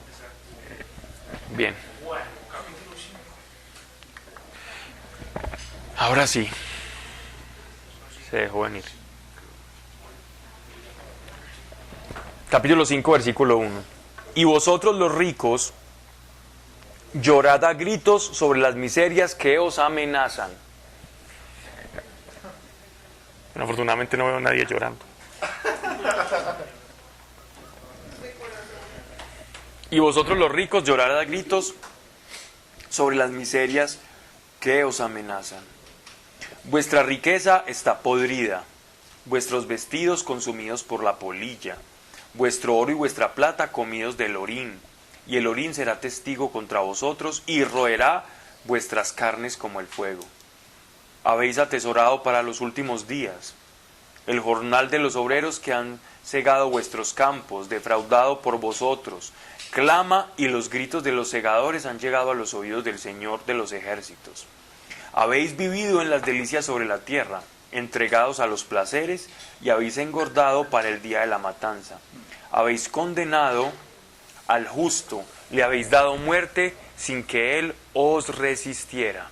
Speaker 1: Bien. Ahora sí. Se dejó venir. Capítulo 5, versículo 1. Y vosotros los ricos, llorad a gritos sobre las miserias que os amenazan. Bueno, afortunadamente no veo a nadie llorando. Y vosotros los ricos, llorad a gritos sobre las miserias que os amenazan. Vuestra riqueza está podrida, vuestros vestidos consumidos por la polilla, vuestro oro y vuestra plata comidos del orín, y el orín será testigo contra vosotros y roerá vuestras carnes como el fuego. Habéis atesorado para los últimos días el jornal de los obreros que han segado vuestros campos, defraudado por vosotros, clama, y los gritos de los segadores han llegado a los oídos del Señor de los ejércitos. Habéis vivido en las delicias sobre la tierra, entregados a los placeres, y habéis engordado para el día de la matanza. Habéis condenado al justo, le habéis dado muerte sin que él os resistiera.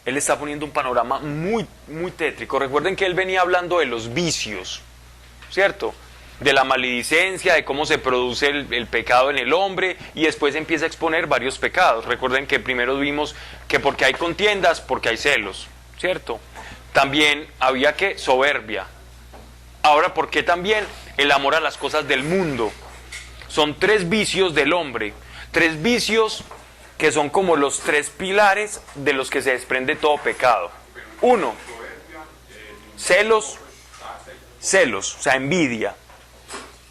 Speaker 1: Él está poniendo un panorama muy, muy tétrico. Recuerden que él venía hablando de los vicios, ¿cierto? De la maledicencia, de cómo se produce el pecado en el hombre, y después empieza a exponer varios pecados. Recuerden que primero vimos que porque hay contiendas, porque hay celos, ¿cierto? También había que soberbia. Ahora, ¿por qué también el amor a las cosas del mundo? Son 3 vicios del hombre, 3 vicios que son como los 3 pilares de los que se desprende todo pecado. 1, celos, o sea, envidia.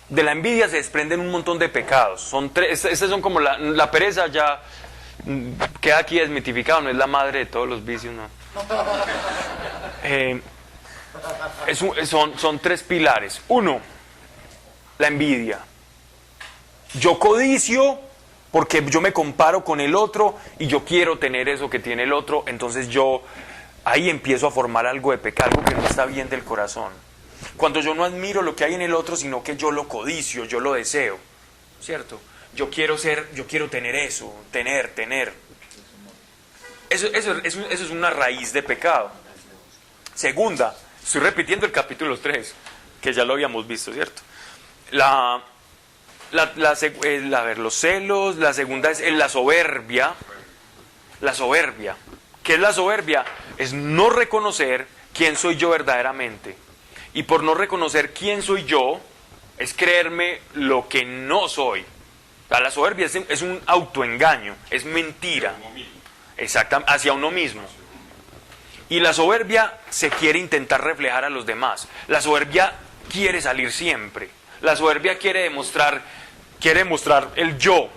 Speaker 1: De la envidia se desprenden un montón de pecados. Son 3, estas son como la pereza, ya queda aquí desmitificado, no es la madre de todos los vicios, no. Son 3 pilares. 1, la envidia. Yo codicio porque yo me comparo con el otro y yo quiero tener eso que tiene el otro, entonces yo ahí empiezo a formar algo de pecado, algo que no está bien del corazón. Cuando yo no admiro lo que hay en el otro, sino que yo lo codicio, yo lo deseo, ¿cierto? Yo quiero tener eso, tener. Eso es una raíz de pecado. Segunda, estoy repitiendo el capítulo 3, que ya lo habíamos visto, ¿cierto? Los celos. La segunda es la soberbia. La soberbia. ¿Qué es la soberbia? Es no reconocer quién soy yo verdaderamente. Y por no reconocer quién soy yo, es creerme lo que no soy. La soberbia es un autoengaño, es mentira. Exactamente, hacia uno mismo. Y la soberbia se quiere intentar reflejar a los demás. La soberbia quiere salir siempre. La soberbia quiere demostrar el yo.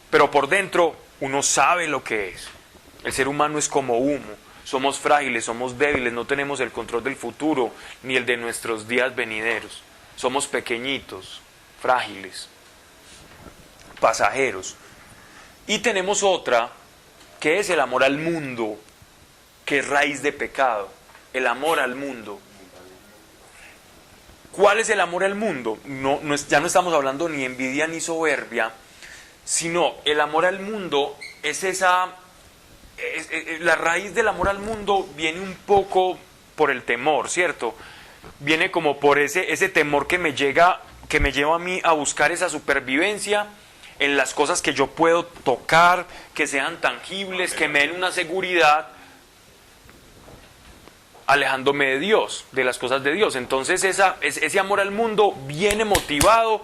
Speaker 1: Pero por dentro uno sabe lo que es. El ser humano es como humo. Somos frágiles, somos débiles, no tenemos el control del futuro ni el de nuestros días venideros. Somos pequeñitos, frágiles, pasajeros. Y tenemos otra, que es el amor al mundo, que es raíz de pecado. El amor al mundo. ¿Cuál es el amor al mundo? Ya no estamos hablando ni envidia ni soberbia, sino el amor al mundo es la raíz del amor al mundo viene un poco por el temor, ¿cierto? Viene como por ese temor que me lleva a mí a buscar esa supervivencia en las cosas que yo puedo tocar, que sean tangibles, que me den una seguridad, alejándome de Dios, de las cosas de Dios. Entonces ese amor al mundo viene motivado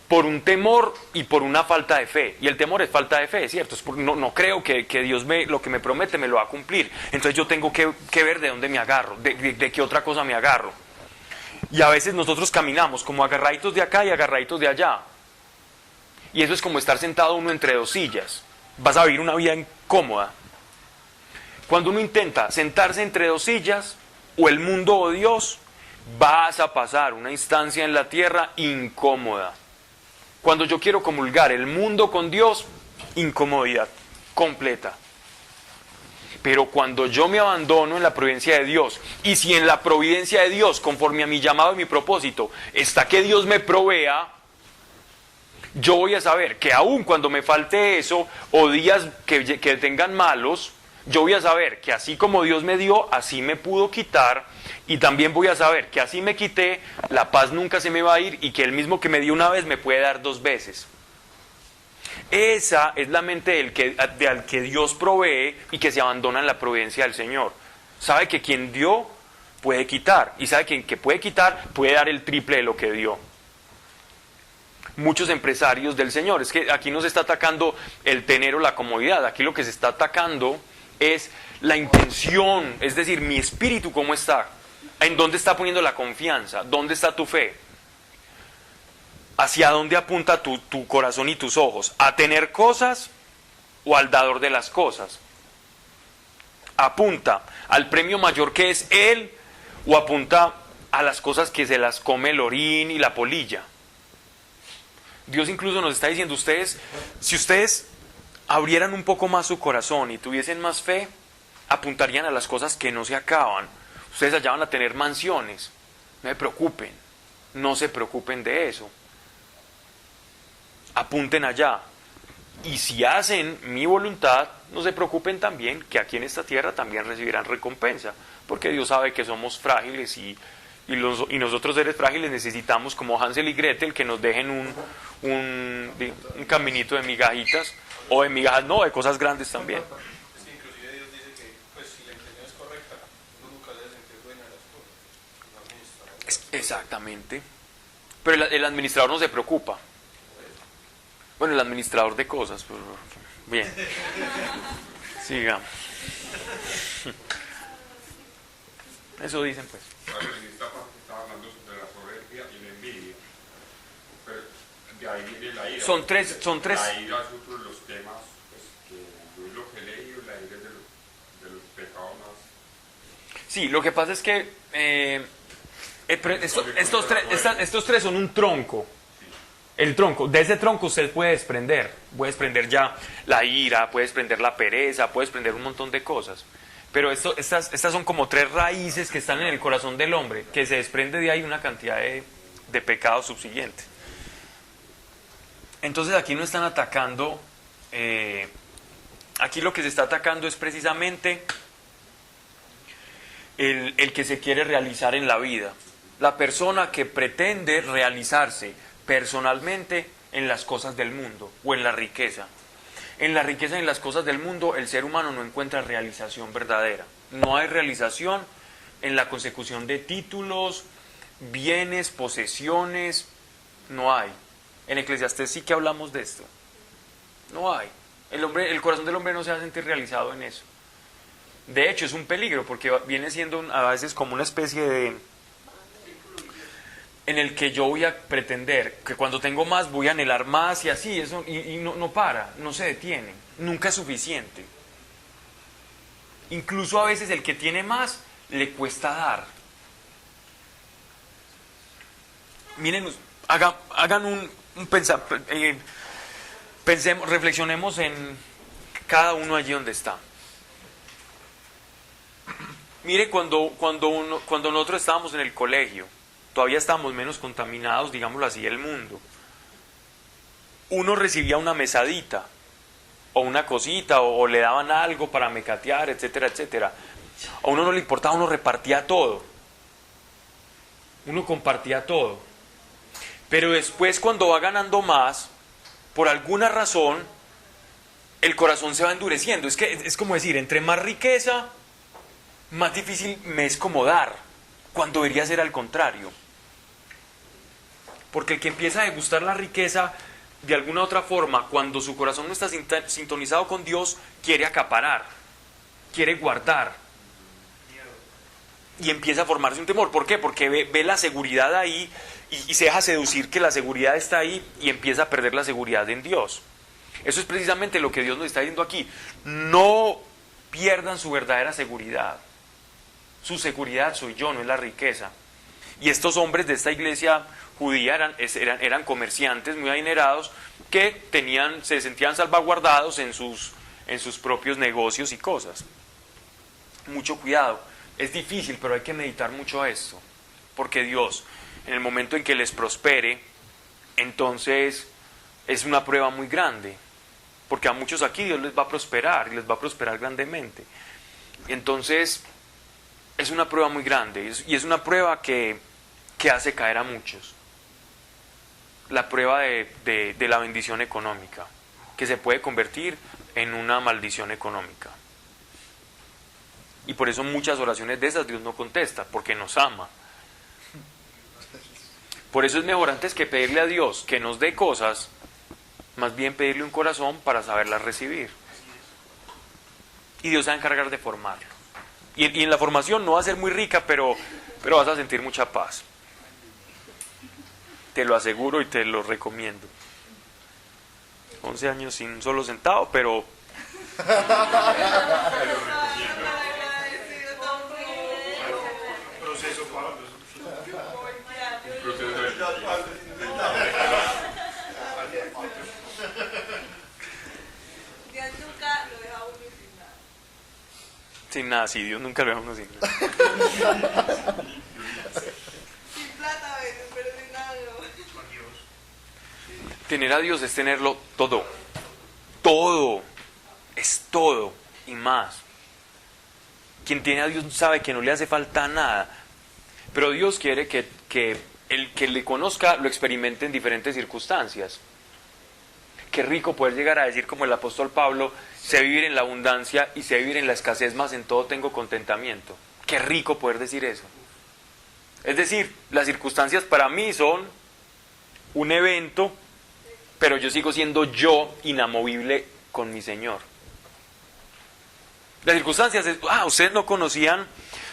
Speaker 1: por un temor y por una falta de fe. Y el temor es falta de fe, ¿cierto? Es porque no creo que Dios lo que me promete me lo va a cumplir. Entonces yo tengo que ver de dónde me agarro, de qué otra cosa me agarro. Y a veces nosotros caminamos como agarraditos de acá y agarraditos de allá. Y eso es como estar sentado uno entre 2 sillas. Vas a vivir una vida incómoda. Cuando uno intenta sentarse entre 2 sillas, o el mundo o Dios, vas a pasar una instancia en la tierra incómoda. Cuando yo quiero comulgar el mundo con Dios, incomodidad completa. Pero cuando yo me abandono en la providencia de Dios, y si en la providencia de Dios, conforme a mi llamado y mi propósito, está que Dios me provea, yo voy a saber que aun cuando me falte eso, o días que tengan malos, yo voy a saber que así como Dios me dio, así me pudo quitar, y también voy a saber que así me quité, la paz nunca se me va a ir, y que el mismo que me dio una vez me puede dar 2 veces. Esa es la mente al que Dios provee y que se abandona en la providencia del Señor. Sabe que quien dio puede quitar, y sabe que quien que puede quitar puede dar el triple de lo que dio. Muchos empresarios del Señor, es que aquí no se está atacando el tener o la comodidad, aquí lo que se está atacando es la intención, es decir, mi espíritu cómo está, en dónde está poniendo la confianza, dónde está tu fe, hacia dónde apunta tu corazón y tus ojos, a tener cosas o al dador de las cosas. Apunta al premio mayor que es Él o apunta a las cosas que se las come el orín y la polilla. Dios incluso nos está diciendo, si ustedes abrieran un poco más su corazón y tuviesen más fe, apuntarían a las cosas que no se acaban. Ustedes allá van a tener mansiones. No se preocupen, no se preocupen de eso. Apunten allá. Y si hacen mi voluntad, no se preocupen también que aquí en esta tierra también recibirán recompensa, porque Dios sabe que somos frágiles y nosotros seres frágiles necesitamos, como Hansel y Gretel, que nos dejen un caminito de migajitas, o de migajas no, de cosas grandes también.
Speaker 8: Es que inclusive Dios dice que pues, si la intención es correcta, uno nunca debe sentir dueño de las cosas.
Speaker 1: Exactamente. Pero el administrador no se preocupa. Bueno, el administrador de cosas. Pero, bien. Sigamos. Eso dicen pues.
Speaker 6: En esta parte estaba hablando sobre la soberbia y la envidia. Pero de ahí viene la ira.
Speaker 1: Son tres.
Speaker 6: La ira es otro de los temas pues, que yo lo que he leído, la ira es de los pecados más.
Speaker 1: Sí, lo que pasa es que estos tres son un tronco. El tronco, de ese tronco usted puede desprender ya la ira, puede desprender la pereza, puede desprender un montón de cosas. Pero estas son como 3 raíces que están en el corazón del hombre, que se desprende de ahí una cantidad de pecados subsiguientes. Entonces aquí no están atacando, aquí lo que se está atacando es precisamente el que se quiere realizar en la vida. La persona que pretende realizarse personalmente en las cosas del mundo o en la riqueza. En la riqueza y en las cosas del mundo el ser humano no encuentra realización verdadera. No hay realización en la consecución de títulos, bienes, posesiones, no hay. En Eclesiastés sí que hablamos de esto. No hay. El corazón del hombre no se va a sentir realizado en eso. De hecho es un peligro porque viene siendo a veces como una especie de... en el que yo voy a pretender que cuando tengo más voy a anhelar más y así, eso y no para, no se detiene, nunca es suficiente. Incluso a veces el que tiene más le cuesta dar. Miren, hagan un pensar, pensemos, reflexionemos en cada uno allí donde está. Mire, cuando nosotros estábamos en el colegio, todavía estábamos menos contaminados, digámoslo así, del mundo. Uno recibía una mesadita, o una cosita, o le daban algo para mecatear, etcétera, etcétera. A uno no le importaba, uno repartía todo. Uno compartía todo. Pero después, cuando va ganando más, por alguna razón, el corazón se va endureciendo. Es como decir, entre más riqueza, más difícil me es como dar, cuando debería ser al contrario. Porque el que empieza a degustar la riqueza de alguna otra forma, cuando su corazón no está sintonizado con Dios, quiere acaparar, quiere guardar. Y empieza a formarse un temor. ¿Por qué? Porque ve la seguridad ahí y se deja seducir que la seguridad está ahí y empieza a perder la seguridad en Dios. Eso es precisamente lo que Dios nos está diciendo aquí. No pierdan su verdadera seguridad. Su seguridad soy yo, no es la riqueza. Y estos hombres de esta iglesia judía eran comerciantes muy adinerados que se sentían salvaguardados en sus propios negocios y cosas. mucho cuidado. Es difícil, pero hay que meditar mucho esto, porque Dios, en el momento en que les prospere, entonces es una prueba muy grande, porque a muchos aquí Dios les va a prosperar, y les va a prosperar grandemente. Entonces, es una prueba muy grande, y es una prueba que hace caer a muchos. La prueba de la bendición económica, que se puede convertir en una maldición económica. Y por eso muchas oraciones de esas Dios no contesta, porque nos ama. Por eso es mejor, antes que pedirle a Dios que nos dé cosas, más bien pedirle un corazón para saberlas recibir. Y Dios se va a encargar de formarlo. Y en la formación no va a ser muy rica, pero vas a sentir mucha paz. Te lo aseguro y te lo recomiendo. 11 años sin un solo centavo, pero...
Speaker 2: Proceso, Pablo.
Speaker 5: Dios nunca lo deja a uno sin nada.
Speaker 1: Sin nada, sí, Dios nunca lo deja a uno sin nada.
Speaker 5: Sin plata a veces, pero sin nada no.
Speaker 2: Con Dios.
Speaker 1: Tener a Dios es tenerlo todo. Todo. Es todo y más. Quien tiene a Dios sabe que no le hace falta nada. Pero Dios quiere que el que le conozca lo experimente en diferentes circunstancias. Qué rico poder llegar a decir como el apóstol Pablo: sé vivir en la abundancia y sé vivir en la escasez, más en todo tengo contentamiento. Qué rico poder decir eso. Es decir, las circunstancias para mí son un evento, pero yo sigo siendo yo inamovible con mi Señor. Las circunstancias, ustedes no conocían,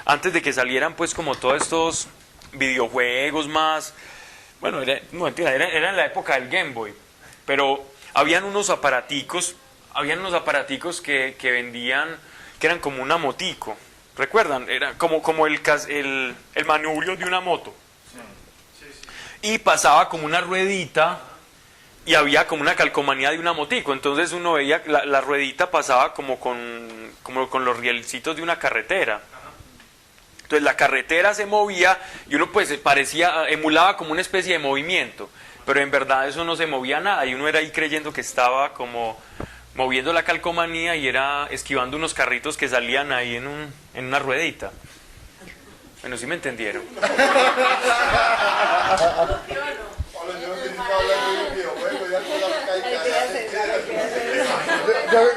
Speaker 1: antes de que salieran pues como todos estos videojuegos más, bueno, era en la época del Game Boy, pero habían unos aparaticos que vendían, que eran como una motico, ¿recuerdan? Era como el manubrio de una moto. Y pasaba como una ruedita y había como una calcomanía de una motico, entonces uno veía la ruedita pasaba como con los rielcitos de una carretera. Entonces la carretera se movía y uno pues emulaba como una especie de movimiento, pero en verdad eso no se movía nada y uno era ahí creyendo que estaba como moviendo la calcomanía y era esquivando unos carritos que salían ahí en una ruedita. Bueno, ¿sí me entendieron?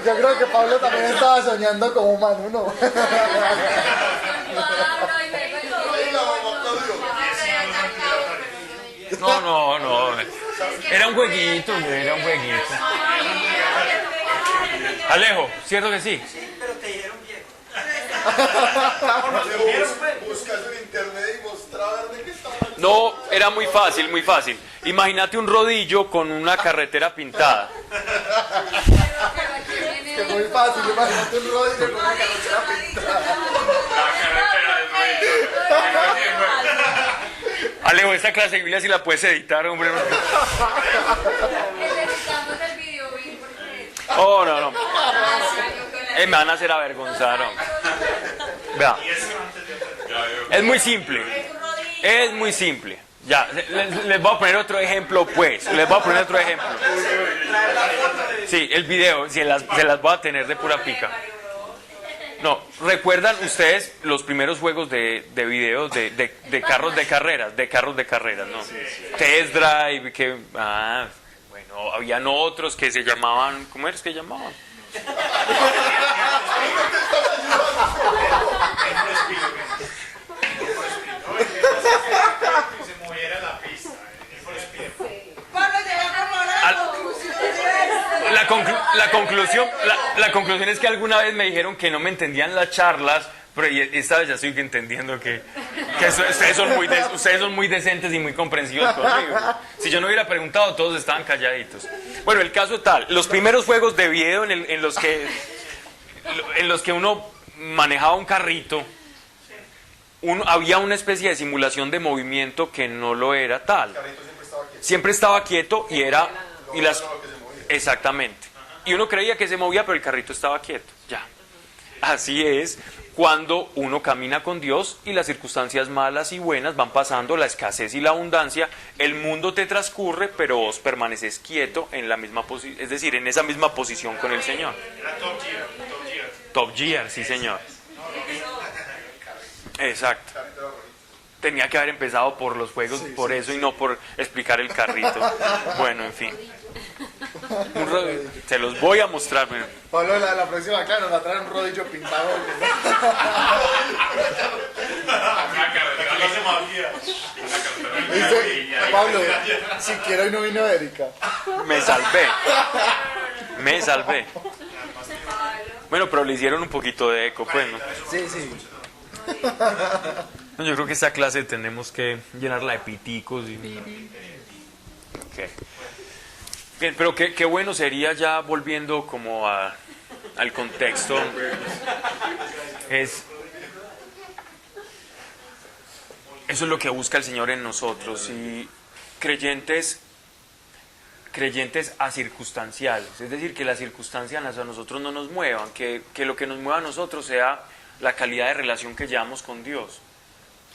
Speaker 3: Yo creo que Pablo también estaba soñando como Manu, ¿no?
Speaker 1: No. Era un jueguito. Alejo, ¿cierto que sí?
Speaker 4: Sí, pero te dijeron viejo.
Speaker 8: Buscas en internet y mostrar de qué estaba.
Speaker 1: No, era muy fácil. Imagínate un rodillo con una carretera pintada.
Speaker 3: Que muy fácil, imagínate un rodillo con una carretera pintada.
Speaker 1: Alejo, esta clase de Biblia si la puedes editar, hombre.
Speaker 7: Necesitamos el video, porque...
Speaker 1: Oh, no. Me van a hacer avergonzar, hombre. Vea. Es muy simple. Ya, les voy a poner otro ejemplo, pues. Sí, el video, se las voy a tener de pura pica. No, ¿recuerdan ustedes los primeros juegos de videos de carros de carreras? ¿No? Test Drive, bueno, habían otros que se llamaban, ¿cómo eres que llamaban?
Speaker 2: Se moviera la pista.
Speaker 5: Pablo llegó como a la conclusión.
Speaker 1: La conclusión es que alguna vez me dijeron que no me entendían las charlas, pero esta vez ya estoy entendiendo que ustedes son muy decentes y muy comprensivos conmigo. Si yo no hubiera preguntado, todos estaban calladitos. Bueno, el caso tal, los primeros juegos de video en los que uno manejaba un carrito, había una especie de simulación de movimiento que no lo era tal. Siempre estaba quieto y era... Exactamente. Y uno creía que se movía, pero el carrito estaba quieto. Ya. Así es cuando uno camina con Dios y las circunstancias malas y buenas van pasando, la escasez y la abundancia, el mundo te transcurre, pero vos permaneces quieto en la misma posición, es decir, en esa misma posición con el Señor.
Speaker 2: Era Top Gear.
Speaker 1: Top Gear, sí señor. Exacto. Tenía que haber empezado por los juegos, por eso, y no por explicar el carrito. Bueno, en fin. Se los voy a mostrar. Miren.
Speaker 3: Pablo, la próxima, claro, nos va a traer un rodillo pintado. Dice, Pablo, si quiero y no vino Erika.
Speaker 1: Me salvé. Bueno, pero le hicieron un poquito de eco, pues, ¿no?
Speaker 3: Sí, sí.
Speaker 1: Yo creo que esta clase tenemos que llenarla de piticos. Okay. Bien, pero qué bueno sería, ya volviendo como al contexto, eso es lo que busca el Señor en nosotros, y creyentes acircunstanciales, es decir, que las circunstancias a nosotros no nos muevan, que lo que nos mueva a nosotros sea la calidad de relación que llevamos con Dios.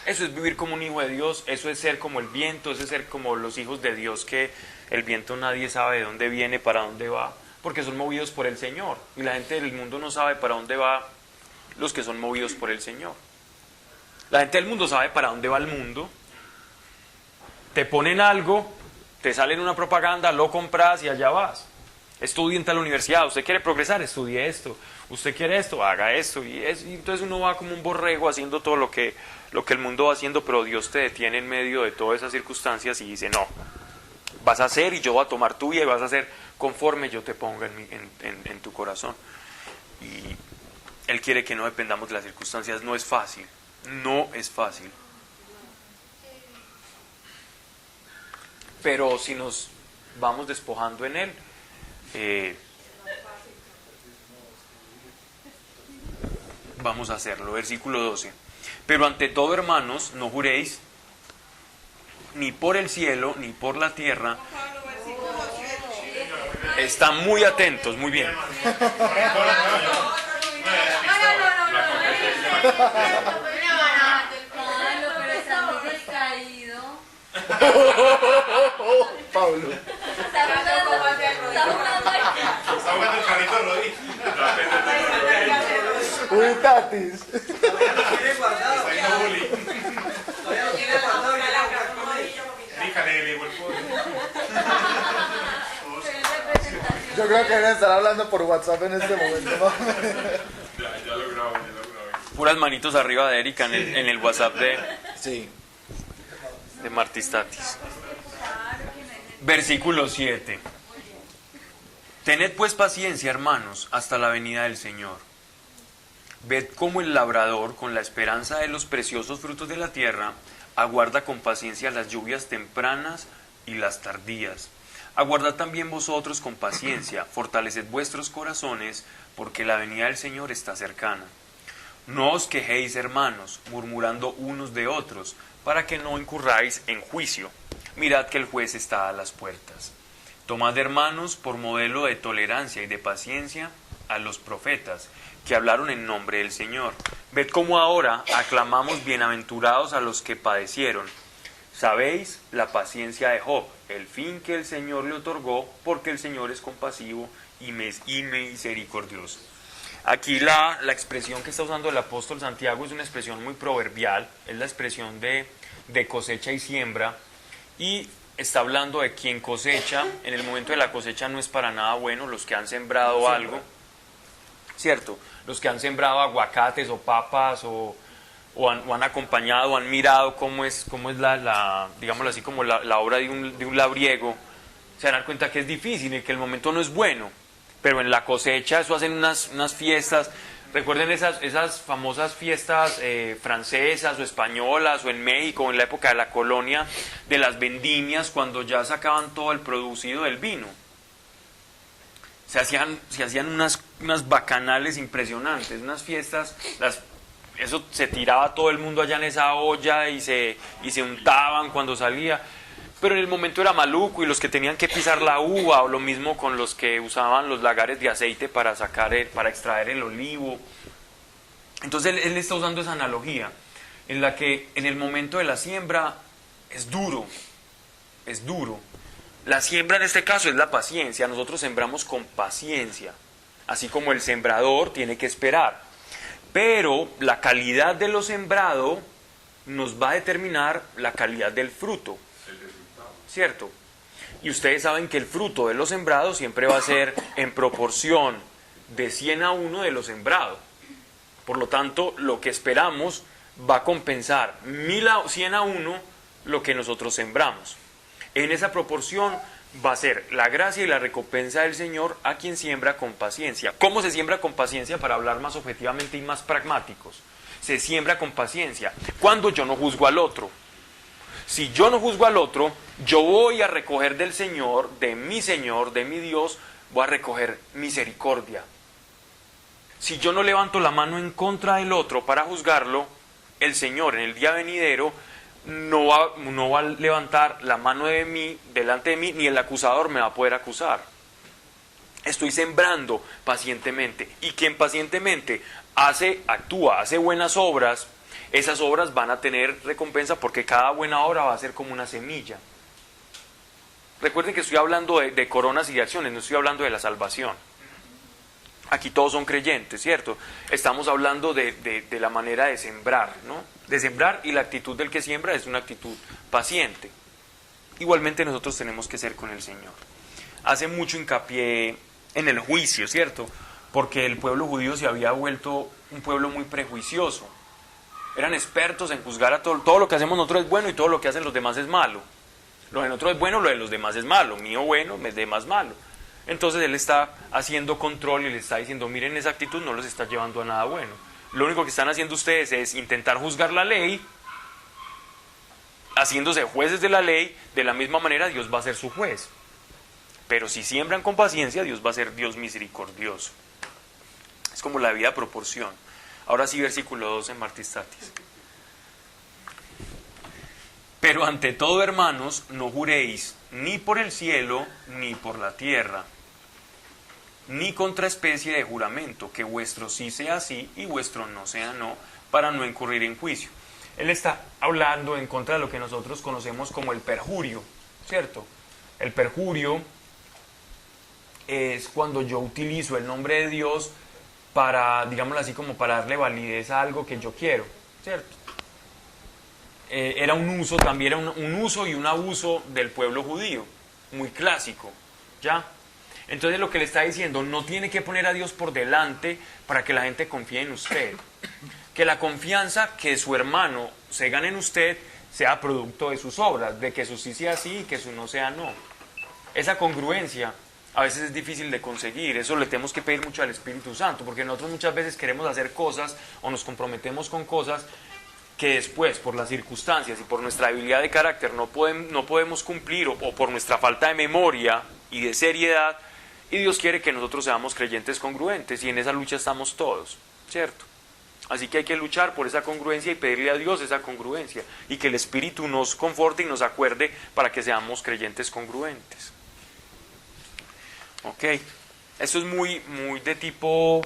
Speaker 1: Eso es vivir como un hijo de Dios, eso es ser como el viento, eso es ser como los hijos de Dios, que el viento nadie sabe de dónde viene, para dónde va, porque son movidos por el Señor. Y la gente del mundo no sabe para dónde va los que son movidos por el Señor. La gente del mundo sabe para dónde va el mundo. Te ponen algo, te salen una propaganda, lo compras y allá vas. Estudie en tal universidad, usted quiere progresar, estudie esto. Usted quiere esto, haga esto. Y entonces uno va como un borrego haciendo todo lo que el mundo va haciendo, pero Dios te detiene en medio de todas esas circunstancias y dice, no, vas a hacer y yo voy a tomar tu vida y vas a hacer conforme yo te ponga en tu corazón. Y Él quiere que no dependamos de las circunstancias. No es fácil, no es fácil. Pero si nos vamos despojando en Él, vamos a hacerlo. Versículo 12. Pero ante todo, hermanos, no juréis ni por el cielo, ni por la tierra. Están muy atentos, muy bien.
Speaker 3: Pablo.
Speaker 8: Está jugando el carrito de rodillas.
Speaker 3: Uy, tatis.
Speaker 4: Tiene guardado.
Speaker 8: Está yendo bullying.
Speaker 4: Todavía lo tiene guardado.
Speaker 8: Fíjale, le digo el pobre.
Speaker 3: Yo creo que deben estar hablando por WhatsApp en este momento, ¿no?
Speaker 6: Ya lo grabo.
Speaker 1: Puras manitos arriba de Erika en el WhatsApp
Speaker 3: Sí.
Speaker 1: de Martistatis. Versículo 7. Tened pues paciencia, hermanos, hasta la venida del Señor. Ved cómo el labrador, con la esperanza de los preciosos frutos de la tierra, aguarda con paciencia las lluvias tempranas y las tardías. Aguardad también vosotros con paciencia, fortaleced vuestros corazones, porque la venida del Señor está cercana. No os quejéis, hermanos, murmurando unos de otros, para que no incurráis en juicio. Mirad que el juez está a las puertas. Tomad, hermanos, por modelo de tolerancia y de paciencia a los profetas, que hablaron en nombre del Señor. Ved cómo ahora aclamamos bienaventurados a los que padecieron. Sabéis la paciencia de Job, el fin que el Señor le otorgó, porque el Señor es compasivo y misericordioso. Aquí la expresión que está usando el apóstol Santiago es una expresión muy proverbial, es la expresión de cosecha y siembra, y está hablando de quien cosecha. En el momento de la cosecha no es para nada bueno, los que han sembrado algo, ¿cierto? Los que han sembrado aguacates o papas o han acompañado, han mirado cómo es la digámoslo así, como la obra de un labriego, se dan cuenta que es difícil y que el momento no es bueno, pero en la cosecha eso hacen unas fiestas. Recuerden esas famosas fiestas francesas o españolas o en México en la época de la colonia, de las vendimias, cuando ya sacaban todo el producido del vino. Se hacían unas bacanales impresionantes, unas fiestas, eso se tiraba todo el mundo allá en esa olla y se untaban cuando salía. Pero en el momento era maluco y los que tenían que pisar la uva, o lo mismo con los que usaban los lagares de aceite para extraer el olivo. Entonces él está usando esa analogía en la que en el momento de la siembra es duro, es duro. La siembra en este caso es la paciencia. Nosotros sembramos con paciencia, así como el sembrador tiene que esperar. Pero la calidad de lo sembrado nos va a determinar la calidad del fruto, ¿cierto? Y ustedes saben que el fruto de lo sembrado siempre va a ser en proporción de 100 a 1 de lo sembrado. Por lo tanto, lo que esperamos va a compensar 100 a 1 lo que nosotros sembramos. En esa proporción va a ser la gracia y la recompensa del Señor a quien siembra con paciencia. ¿Cómo se siembra con paciencia? Para hablar más objetivamente y más pragmáticos. Se siembra con paciencia cuando yo no juzgo al otro. Si yo no juzgo al otro, yo voy a recoger del Señor, de mi Dios, voy a recoger misericordia. Si yo no levanto la mano en contra del otro para juzgarlo, el Señor en el día venidero no va a levantar la mano de mí, delante de mí, ni el acusador me va a poder acusar. Estoy sembrando pacientemente. Y quien pacientemente actúa, hace buenas obras, esas obras van a tener recompensa porque cada buena obra va a ser como una semilla. Recuerden que estoy hablando de coronas y de acciones, no estoy hablando de la salvación. Aquí todos son creyentes, ¿cierto? Estamos hablando de la manera de sembrar, ¿no? De sembrar, y la actitud del que siembra es una actitud paciente. Igualmente nosotros tenemos que ser con el Señor. Hace mucho hincapié en el juicio, ¿cierto? Porque el pueblo judío se había vuelto un pueblo muy prejuicioso. Eran expertos en juzgar a todo lo que hacemos nosotros es bueno y todo lo que hacen los demás es malo. Lo de nosotros es bueno, lo de los demás es malo. Mío bueno, los demás malo. Entonces él está haciendo control y le está diciendo, miren, esa actitud no los está llevando a nada bueno. Lo único que están haciendo ustedes es intentar juzgar la ley, haciéndose jueces de la ley. De la misma manera Dios va a ser su juez. Pero si siembran con paciencia, Dios va a ser Dios misericordioso. Es como la vida a proporción. Ahora sí, versículo 12 en Martistatis. Pero ante todo, hermanos, no juréis ni por el cielo, ni por la tierra, ni contra especie de juramento, que vuestro sí sea sí y vuestro no sea no, para no incurrir en juicio. Él está hablando en contra de lo que nosotros conocemos como el perjurio, ¿cierto? El perjurio es cuando yo utilizo el nombre de Dios para, digámoslo así, como para darle validez a algo que yo quiero, ¿cierto? Era un uso, también era un uso y un abuso del pueblo judío, muy clásico, ¿ya? Entonces lo que le está diciendo, no tiene que poner a Dios por delante para que la gente confíe en usted. Que la confianza que su hermano se gane en usted sea producto de sus obras, de que su sí sea sí y que su no sea no. Esa congruencia a veces es difícil de conseguir, eso le tenemos que pedir mucho al Espíritu Santo, porque nosotros muchas veces queremos hacer cosas o nos comprometemos con cosas que después, por las circunstancias y por nuestra debilidad de carácter, no podemos cumplir, o por nuestra falta de memoria y de seriedad, y Dios quiere que nosotros seamos creyentes congruentes, y en esa lucha estamos todos, ¿cierto? Así que hay que luchar por esa congruencia y pedirle a Dios esa congruencia, y que el Espíritu nos conforte y nos acuerde para que seamos creyentes congruentes. Ok, eso es muy de tipo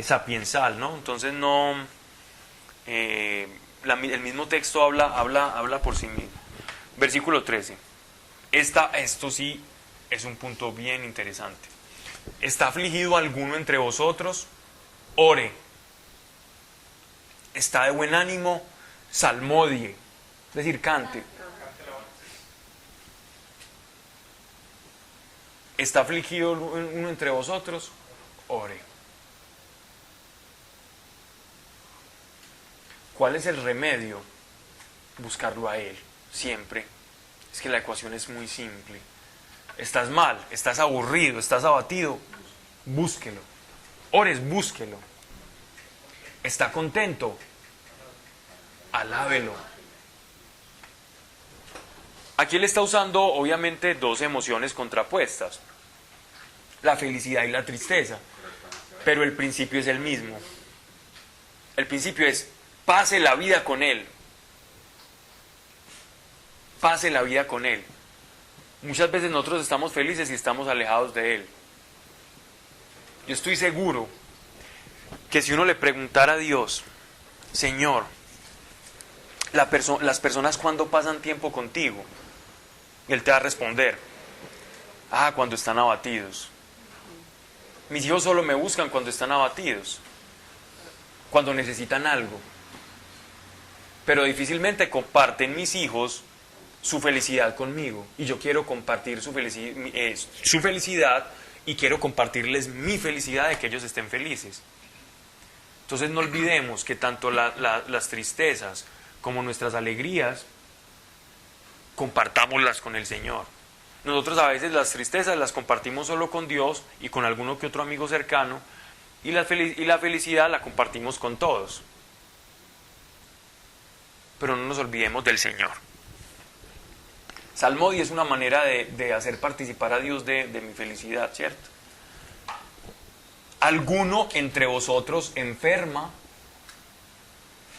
Speaker 1: sapiensal, ¿no? Entonces no... el mismo texto habla por sí mismo. Versículo 13. Esto sí es un punto bien interesante. ¿Está afligido alguno entre vosotros? Ore. ¿Está de buen ánimo? Salmodie. Es decir, cante. ¿Está afligido uno entre vosotros? Ore. ¿Cuál es el remedio? Buscarlo a Él, siempre. Es que la ecuación es muy simple. Estás mal, estás aburrido, estás abatido, búsquelo. Ores, búsquelo. Está contento, alábelo. Aquí él está usando, obviamente, dos emociones contrapuestas: la felicidad y la tristeza. Pero el principio es el mismo. El principio es: pase la vida con Él. Pase la vida con Él. Muchas veces nosotros estamos felices y estamos alejados de Él. Yo estoy seguro que si uno le preguntara a Dios, Señor, las personas cuando pasan tiempo contigo, Él te va a responder, cuando están abatidos. Mis hijos solo me buscan cuando están abatidos, cuando necesitan algo. Pero difícilmente comparten mis hijos su felicidad conmigo. Y yo quiero compartir su felicidad y quiero compartirles mi felicidad de que ellos estén felices. Entonces no olvidemos que tanto las tristezas como nuestras alegrías, compartámoslas con el Señor. Nosotros a veces las tristezas las compartimos solo con Dios y con alguno que otro amigo cercano, y la felicidad la compartimos con todos. Pero no nos olvidemos del Señor. Salmo 10 es una manera de hacer participar a Dios de mi felicidad, ¿cierto? Alguno entre vosotros enferma,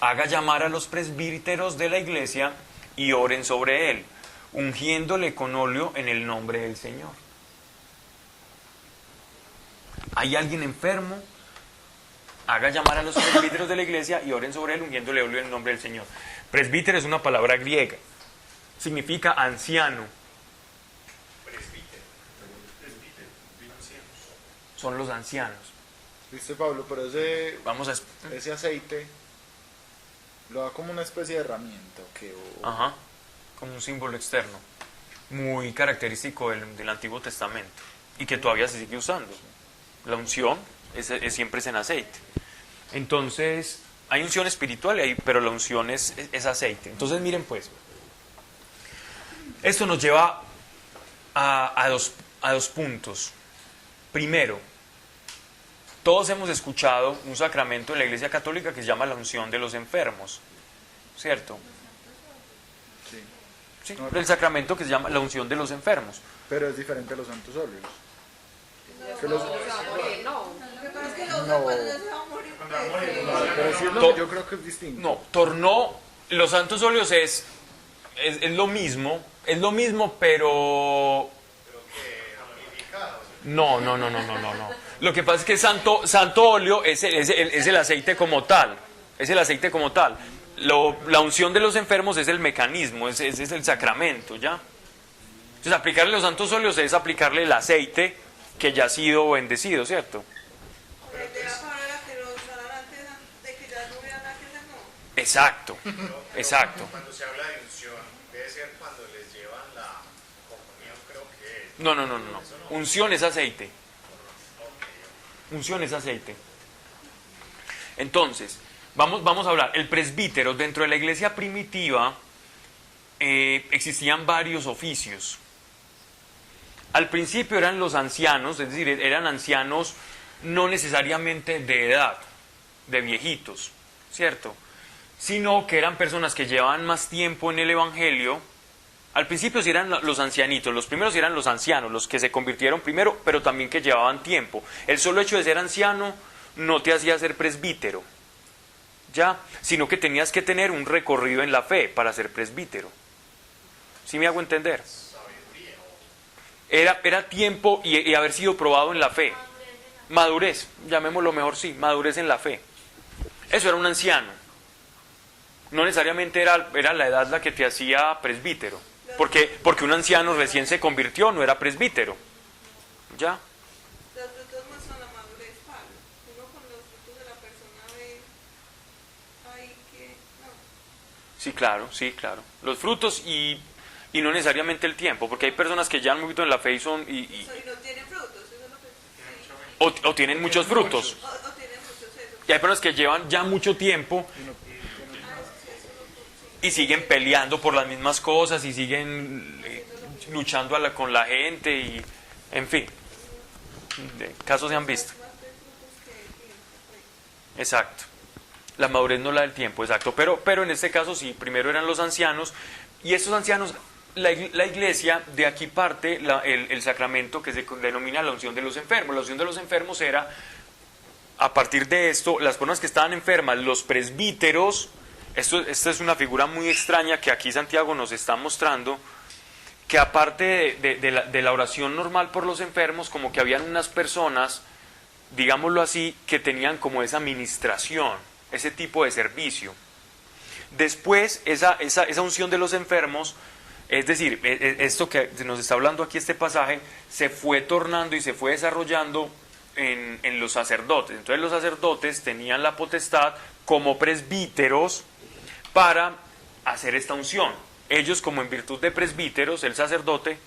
Speaker 1: haga llamar a los presbíteros de la iglesia y oren sobre él, ungiéndole con óleo en el nombre del Señor. ¿Hay alguien enfermo? Haga llamar a los presbíteros de la iglesia y oren sobre él, ungiéndole óleo en el nombre del Señor. Presbítero es una palabra griega. Significa anciano.
Speaker 2: Presbítero.
Speaker 1: Son los ancianos.
Speaker 3: ¿Viste, Pablo? Pero ese aceite lo da como una especie de herramienta, ¿o qué?
Speaker 1: Ajá, como un símbolo externo, muy característico del Antiguo Testamento y que todavía se sigue usando. La unción siempre es en aceite. Entonces, hay unción espiritual, pero la unción es aceite. Entonces, miren pues, esto nos lleva a dos puntos. Primero, todos hemos escuchado un sacramento en la Iglesia Católica que se llama la unción de los enfermos, ¿cierto? Sí, el sacramento que se llama la unción de los enfermos.
Speaker 3: Pero es diferente a los santos óleos. Pero sí yo creo que es distinto.
Speaker 1: No, los santos óleos es lo mismo, pero... No. Lo que pasa es que santo óleo es el aceite como tal. Es el aceite como tal. La unción de los enfermos es el mecanismo, es el sacramento, ¿ya? Entonces, aplicarle los santos óleos es aplicarle el aceite que ya ha sido bendecido, ¿cierto? Exacto.
Speaker 9: Cuando se habla de unción, debe ser cuando les llevan la comunión, creo que es.
Speaker 1: No. Unción es aceite. Unción es aceite. Entonces, vamos a hablar. El presbítero, dentro de la iglesia primitiva, existían varios oficios. Al principio eran los ancianos, es decir, eran ancianos no necesariamente de edad, de viejitos, ¿cierto? Sino que eran personas que llevaban más tiempo en el Evangelio. Al principio sí eran los ancianitos, los primeros eran los ancianos, los que se convirtieron primero, pero también que llevaban tiempo. El solo hecho de ser anciano no te hacía ser presbítero, ¿ya? Sino que tenías que tener un recorrido en la fe para ser presbítero. ¿Sí me hago entender? Era tiempo y haber sido probado en la fe. Madurez, llamémoslo mejor, sí, madurez en la fe. Eso era un anciano. No necesariamente era la edad la que te hacía presbítero. Porque un anciano recién se convirtió, no era presbítero. ¿Ya?
Speaker 5: Los frutos muestran la madurez, Pablo. Uno con los frutos de la persona ve ahí que no.
Speaker 1: Sí, claro. Los frutos y no necesariamente el tiempo, porque hay personas que ya han vivido en la fe y son...
Speaker 5: Y no tienen frutos, eso es lo que...
Speaker 1: O tienen muchos frutos.
Speaker 5: O tienen muchos eso.
Speaker 1: Y hay personas que llevan ya mucho tiempo y siguen peleando por las mismas cosas y siguen luchando con la gente y, en fin, casos se han visto. Exacto. La madurez no la del tiempo, exacto. Pero en este caso sí, primero eran los ancianos y estos ancianos, la iglesia, de aquí parte el sacramento que se denomina la unción de los enfermos. La unción de los enfermos era, a partir de esto, las personas que estaban enfermas, los presbíteros. Esta es una figura muy extraña que aquí Santiago nos está mostrando, que aparte de la oración normal por los enfermos, como que habían unas personas digámoslo así, que tenían como esa administración, ese tipo de servicio. Después, esa unción de los enfermos, es decir, esto que nos está hablando aquí este pasaje, se fue tornando y se fue desarrollando en los sacerdotes. Entonces los sacerdotes tenían la potestad como presbíteros para hacer esta unción. Ellos, como en virtud de presbíteros, el sacerdote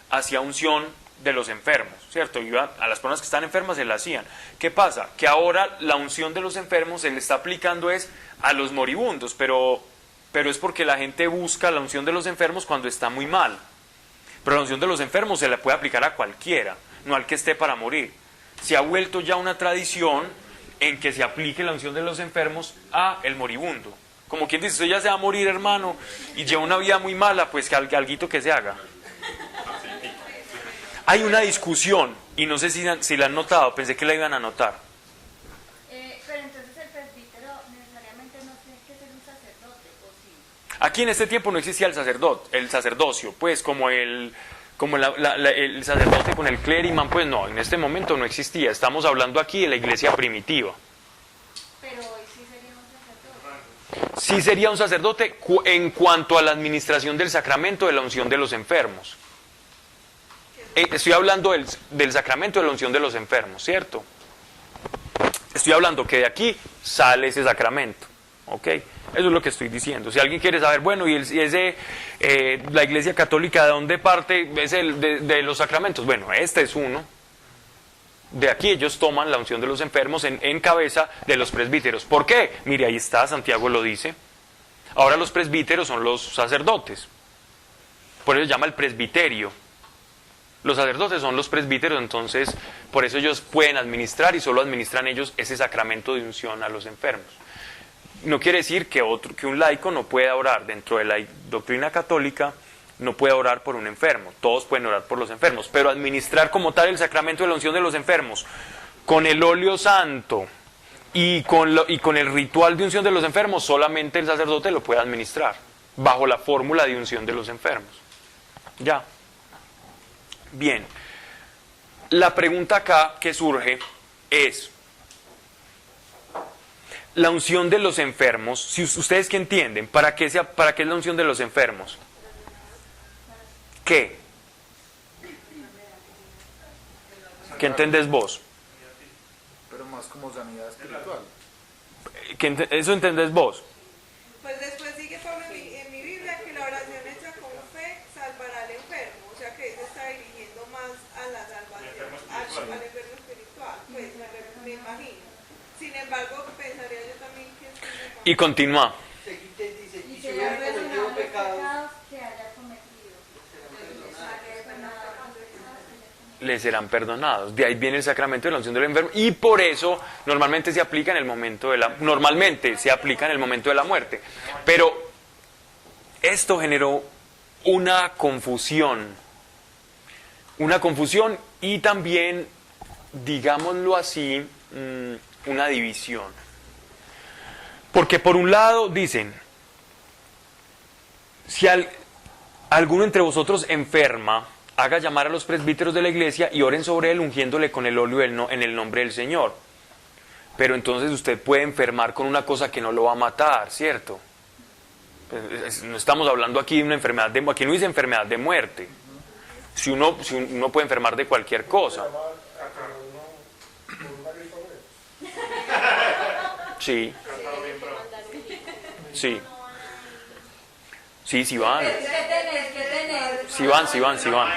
Speaker 1: hacía unción de los enfermos, ¿cierto? Iba a las personas que están enfermas, se la hacían. ¿Qué pasa? Que ahora la unción de los enfermos se le está aplicando es a los moribundos, pero es porque la gente busca la unción de los enfermos cuando está muy mal. Pero la unción de los enfermos se la puede aplicar a cualquiera, no al que esté para morir. Se ha vuelto ya una tradición en que se aplique la unción de los enfermos a el moribundo. Como quien dice, usted ya se va a morir, hermano, y lleva una vida muy mala, pues que alguito que se haga. Hay una discusión, y no sé si la han notado, pensé que la iban a notar.
Speaker 7: Pero entonces el presbítero necesariamente no tiene que ser un sacerdote, ¿o sí?
Speaker 1: Aquí en este tiempo no existía el sacerdocio, pues como el sacerdote con el clériman, pues no, en este momento no existía. Estamos hablando aquí de la iglesia primitiva.
Speaker 7: Pero hoy sí sería un sacerdote.
Speaker 1: Sí sería un sacerdote en cuanto a la administración del sacramento de la unción de los enfermos. Estoy hablando del sacramento de la unción de los enfermos, ¿cierto? Estoy hablando que de aquí sale ese sacramento, ¿ok? Eso es lo que estoy diciendo. Si alguien quiere saber, bueno, y la Iglesia Católica, ¿de dónde parte? Es de los sacramentos. Bueno, este es uno. De aquí ellos toman la unción de los enfermos en cabeza de los presbíteros. ¿Por qué? Mire, ahí está, Santiago lo dice. Ahora los presbíteros son los sacerdotes. Por eso se llama el presbiterio. Los sacerdotes son los presbíteros, entonces por eso ellos pueden administrar y solo administran ellos ese sacramento de unción a los enfermos. No quiere decir que un laico no pueda orar. Dentro de la doctrina católica no puede orar por un enfermo. Todos pueden orar por los enfermos, pero administrar como tal el sacramento de la unción de los enfermos con el óleo santo y con el ritual de unción de los enfermos, solamente el sacerdote lo puede administrar bajo la fórmula de unción de los enfermos. Ya. Bien, la pregunta acá que surge es, la unción de los enfermos, si ustedes qué entienden, ¿para qué es la unción de los enfermos? ¿Qué? ¿Qué entendés vos?
Speaker 3: Pero más como sanidad espiritual.
Speaker 1: ¿Eso entendés vos?
Speaker 5: Pues después sigue Pablo en mi Biblia que la oración hecha con fe salvará al enfermo. O sea que se está dirigiendo más a la salvación, al enfermo espiritual. Pues me imagino. Sin embargo, pensaría yo también que...
Speaker 1: Y continúa.
Speaker 7: Y se le ha perdonado los pecados que haya cometido.
Speaker 1: Le serán perdonados. De ahí viene el sacramento de la unción del enfermo y por eso normalmente se aplica en el momento de la muerte. Pero esto generó una confusión y también, digámoslo así, una división. Porque por un lado dicen, si alguno entre vosotros enferma, haga llamar a los presbíteros de la iglesia y oren sobre él ungiéndole con el óleo en el nombre del Señor. Pero entonces usted puede enfermar con una cosa que no lo va a matar, ¿cierto? Pues, no estamos hablando aquí de una enfermedad aquí no dice enfermedad de muerte. Si uno puede enfermar de cualquier cosa. Sí. Sí. Sí, van. Sí van.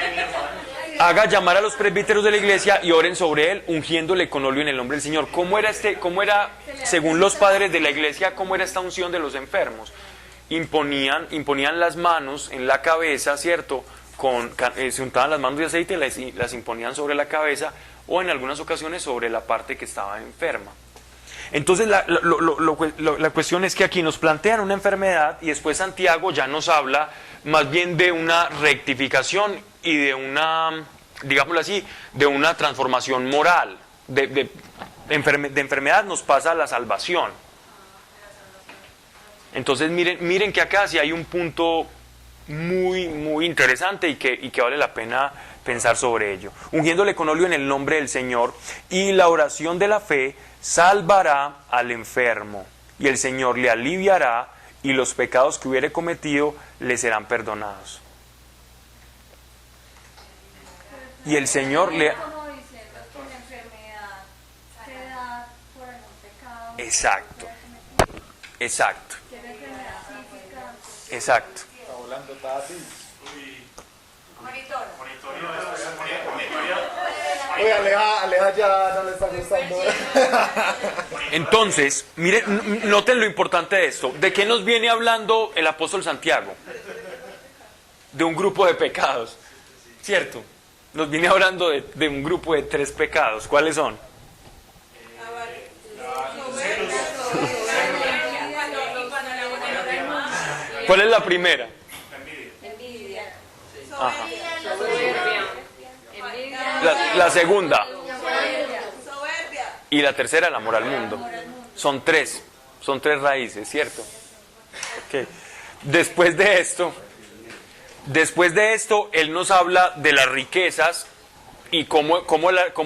Speaker 1: Haga llamar a los presbíteros de la iglesia y oren sobre él, ungiéndole con óleo en el nombre del Señor. ¿Cómo era, según los padres de la iglesia, cómo era esta unción de los enfermos? Imponían las manos en la cabeza, ¿cierto? Se untaban las manos de aceite y las imponían sobre la cabeza o en algunas ocasiones sobre la parte que estaba enferma. Entonces la cuestión es que aquí nos plantean una enfermedad y después Santiago ya nos habla más bien de una rectificación y de una, digámoslo así, de una transformación moral. De enfermedad nos pasa a la salvación. Entonces miren que acá sí hay un punto muy, muy interesante y que vale la pena pensar sobre ello. Ungiéndole con óleo en el nombre del Señor, y la oración de la fe salvará al enfermo, y el Señor le aliviará, y los pecados que hubiere cometido le serán perdonados. Y el Señor le...
Speaker 7: Como diciendo que la enfermedad se da por algún pecado.
Speaker 1: Exacto, exacto,
Speaker 7: Que es la enfermedad física.
Speaker 1: exacto.
Speaker 3: Está volando Tati.
Speaker 5: Monitora.
Speaker 3: Oye, Aleja ya no le está gustando.
Speaker 1: Entonces, miren, noten lo importante de esto. ¿De qué nos viene hablando el apóstol Santiago? De un grupo de pecados, ¿cierto? Nos viene hablando de un grupo de 3 pecados. ¿Cuáles son? ¿Cuál es la primera? Ajá. La segunda. Y la tercera, el amor al mundo. Son 3 raíces, ¿cierto? Okay. Después de esto, él nos habla de las riquezas y cómo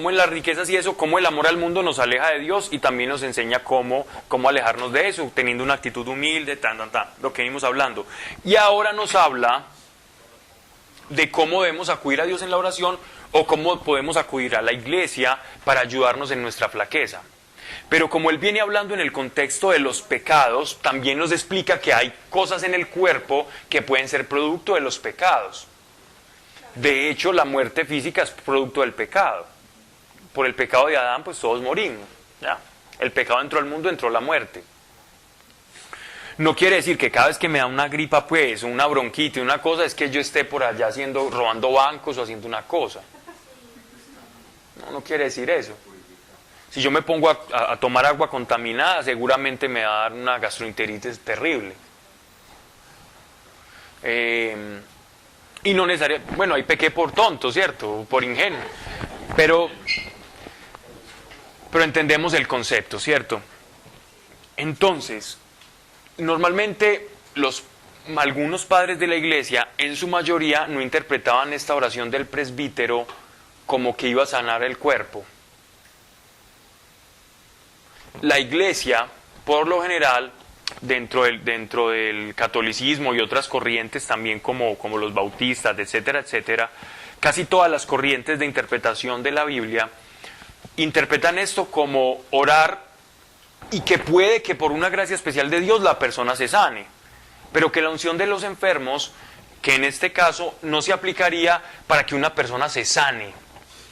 Speaker 1: en las riquezas y eso, cómo el amor al mundo nos aleja de Dios, y también nos enseña cómo alejarnos de eso, teniendo una actitud humilde, lo que venimos hablando. Y ahora nos habla de cómo debemos acudir a Dios en la oración, o cómo podemos acudir a la iglesia para ayudarnos en nuestra flaqueza. Pero como él viene hablando en el contexto de los pecados, también nos explica que hay cosas en el cuerpo que pueden ser producto de los pecados. De hecho, la muerte física es producto del pecado. Por el pecado de Adán, pues todos morimos. ¿Ya? El pecado entró al mundo, entró la muerte. No quiere decir que cada vez que me da una gripa, pues, una bronquitis, una cosa, es que yo esté por allá robando bancos o haciendo una cosa. No quiere decir eso. Si yo me pongo a tomar agua contaminada, seguramente me va a dar una gastroenteritis terrible. Y no necesariamente, bueno, ahí pequé por tonto, ¿cierto? Por ingenuo. Pero entendemos el concepto, ¿cierto? Entonces, normalmente algunos padres de la iglesia, en su mayoría, no interpretaban esta oración del presbítero como que iba a sanar el cuerpo. La iglesia, por lo general, dentro del catolicismo y otras corrientes también como los bautistas, etcétera, etcétera, casi todas las corrientes de interpretación de la Biblia interpretan esto como orar, y que puede que por una gracia especial de Dios la persona se sane, pero que la unción de los enfermos, que en este caso no se aplicaría para que una persona se sane.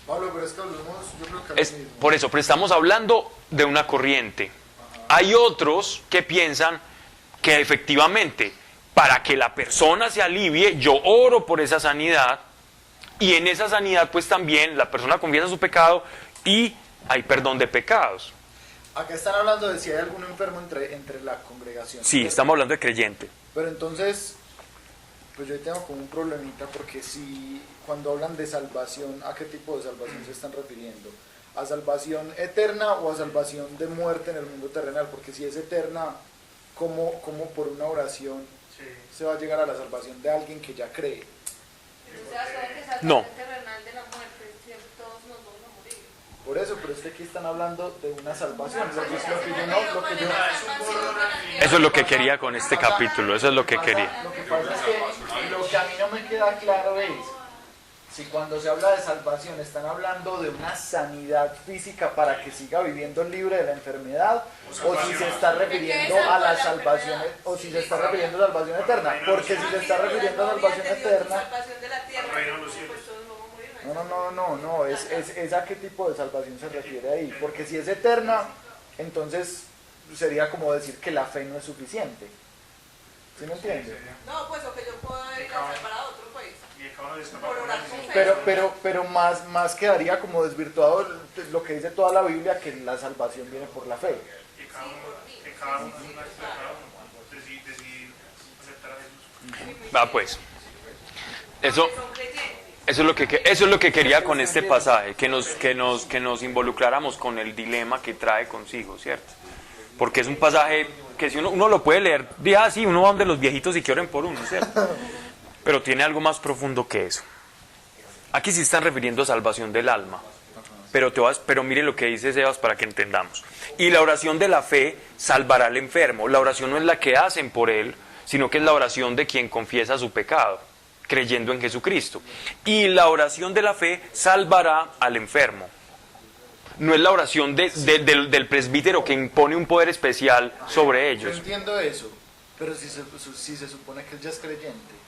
Speaker 3: Pablo, pero es que hablamos, yo creo que
Speaker 1: Por eso, pero estamos hablando de una corriente. Ajá. Hay otros que piensan que efectivamente, para que la persona se alivie, yo oro por esa sanidad, y en esa sanidad pues también la persona confiesa su pecado y hay perdón de pecados.
Speaker 3: Acá están hablando de si hay algún enfermo entre la congregación.
Speaker 1: Sí, estamos hablando de creyente.
Speaker 3: Pero entonces, pues yo tengo como un problemita, porque si cuando hablan de salvación, ¿a qué tipo de salvación se están refiriendo? ¿A salvación eterna o a salvación de muerte en el mundo terrenal? Porque si es eterna, ¿cómo por una oración se va a llegar a la salvación de alguien que ya cree?
Speaker 1: No.
Speaker 3: Por eso, pero es que aquí están hablando de una salvación.
Speaker 1: Eso es lo que quería con este capítulo, eso es lo que quería.
Speaker 3: Lo que pasa es que lo que a mí no me queda claro es si cuando se habla de salvación están hablando de una sanidad física para que siga viviendo libre de la enfermedad, o si se está refiriendo a la salvación, o si se está refiriendo a salvación eterna. Porque si se está refiriendo a salvación eterna, no, es a qué tipo de salvación se refiere ahí. Porque si es eterna, entonces sería como decir que la fe no es suficiente. ¿Sí me entiendes?
Speaker 5: No, pues o que yo puedo ir a salvar a otro país.
Speaker 3: Pero más quedaría como desvirtuado lo que dice toda la Biblia, que la salvación viene por la fe.
Speaker 1: Va pues. Eso es lo que quería con este pasaje, que nos involucráramos con el dilema que trae consigo, ¿cierto? Porque es un pasaje que si uno lo puede leer, sí, uno va donde los viejitos y que oren por uno, ¿cierto? Pero tiene algo más profundo que eso. Aquí sí están refiriendo a salvación del alma. Pero mire lo que dice Sebas para que entendamos. Y la oración de la fe salvará al enfermo. La oración no es la que hacen por él, sino que es la oración de quien confiesa su pecado, creyendo en Jesucristo. Y la oración de la fe salvará al enfermo. No es la oración del presbítero que impone un poder especial sobre
Speaker 3: Yo
Speaker 1: ellos.
Speaker 3: entiendo eso, pero si se supone que él ya es creyente.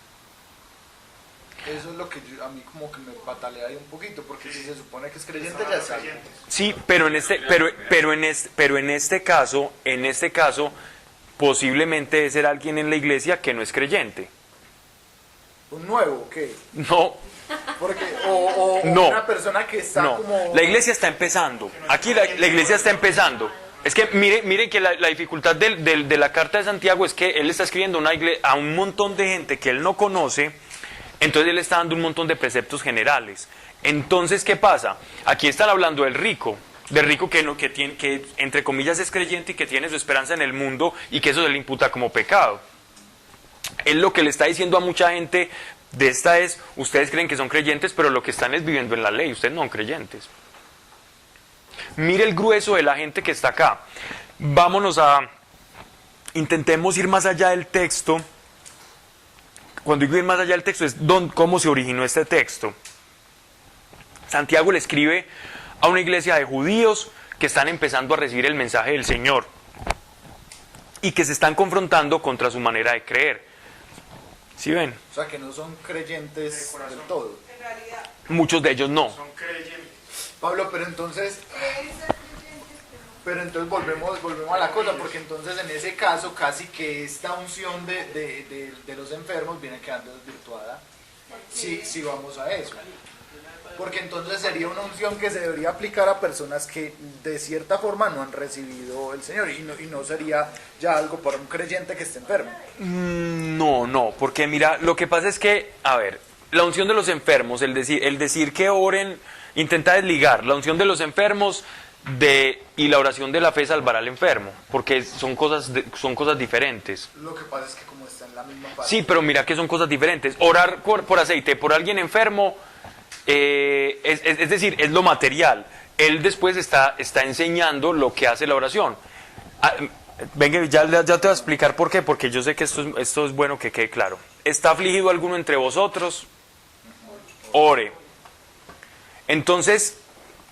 Speaker 3: Eso es lo que a mí como que me patalea ahí un poquito, porque si se supone que es creyente ya es salvo.
Speaker 1: Sí, pero en este caso, posiblemente debe ser alguien en la iglesia que no es creyente.
Speaker 3: ¿Un nuevo o qué?
Speaker 1: No,
Speaker 3: Porque, o
Speaker 1: No.
Speaker 3: una persona que está
Speaker 1: no.
Speaker 3: como...
Speaker 1: La iglesia está empezando. Aquí la iglesia está empezando. Es que mire que la dificultad de la carta de Santiago es que él está escribiendo a un montón de gente que él no conoce. Entonces él está dando un montón de preceptos generales. Entonces, ¿qué pasa? Aquí están hablando del rico que entre comillas es creyente y que tiene su esperanza en el mundo y que eso se le imputa como pecado. Él lo que le está diciendo a mucha gente de esta es, ustedes creen que son creyentes, pero lo que están es viviendo en la ley, ustedes no son creyentes. Mire el grueso de la gente que está acá. Intentemos ir más allá del texto. Cuando digo ir más allá del texto es cómo se originó este texto. Santiago le escribe a una iglesia de judíos que están empezando a recibir el mensaje del Señor y que se están confrontando contra su manera de creer. ¿Sí ven?
Speaker 3: O sea, que no son creyentes del todo.
Speaker 5: En realidad,
Speaker 1: Muchos de ellos no.
Speaker 2: Son creyentes.
Speaker 3: Pablo, pero entonces volvemos a la cosa, porque entonces en ese caso casi que esta unción de los enfermos viene quedando desvirtuada. Si vamos a eso. Porque entonces sería una unción que se debería aplicar a personas que de cierta forma no han recibido el Señor, y no sería ya algo para un creyente que esté enfermo.
Speaker 1: No, porque mira, lo que pasa es que, a ver, la unción de los enfermos, el decir que oren, intenta desligar la unción de los enfermos y la oración de la fe salvará al enfermo, porque son cosas diferentes.
Speaker 3: Lo que pasa es que como está en la misma parte.
Speaker 1: Sí, pero mira que son cosas diferentes. Orar por aceite por alguien enfermo, es decir, es lo material. Él después está enseñando lo que hace la oración. Venga, ya te voy a explicar por qué, porque yo sé que esto es bueno que quede claro. ¿Está afligido alguno entre vosotros? Ore. Entonces,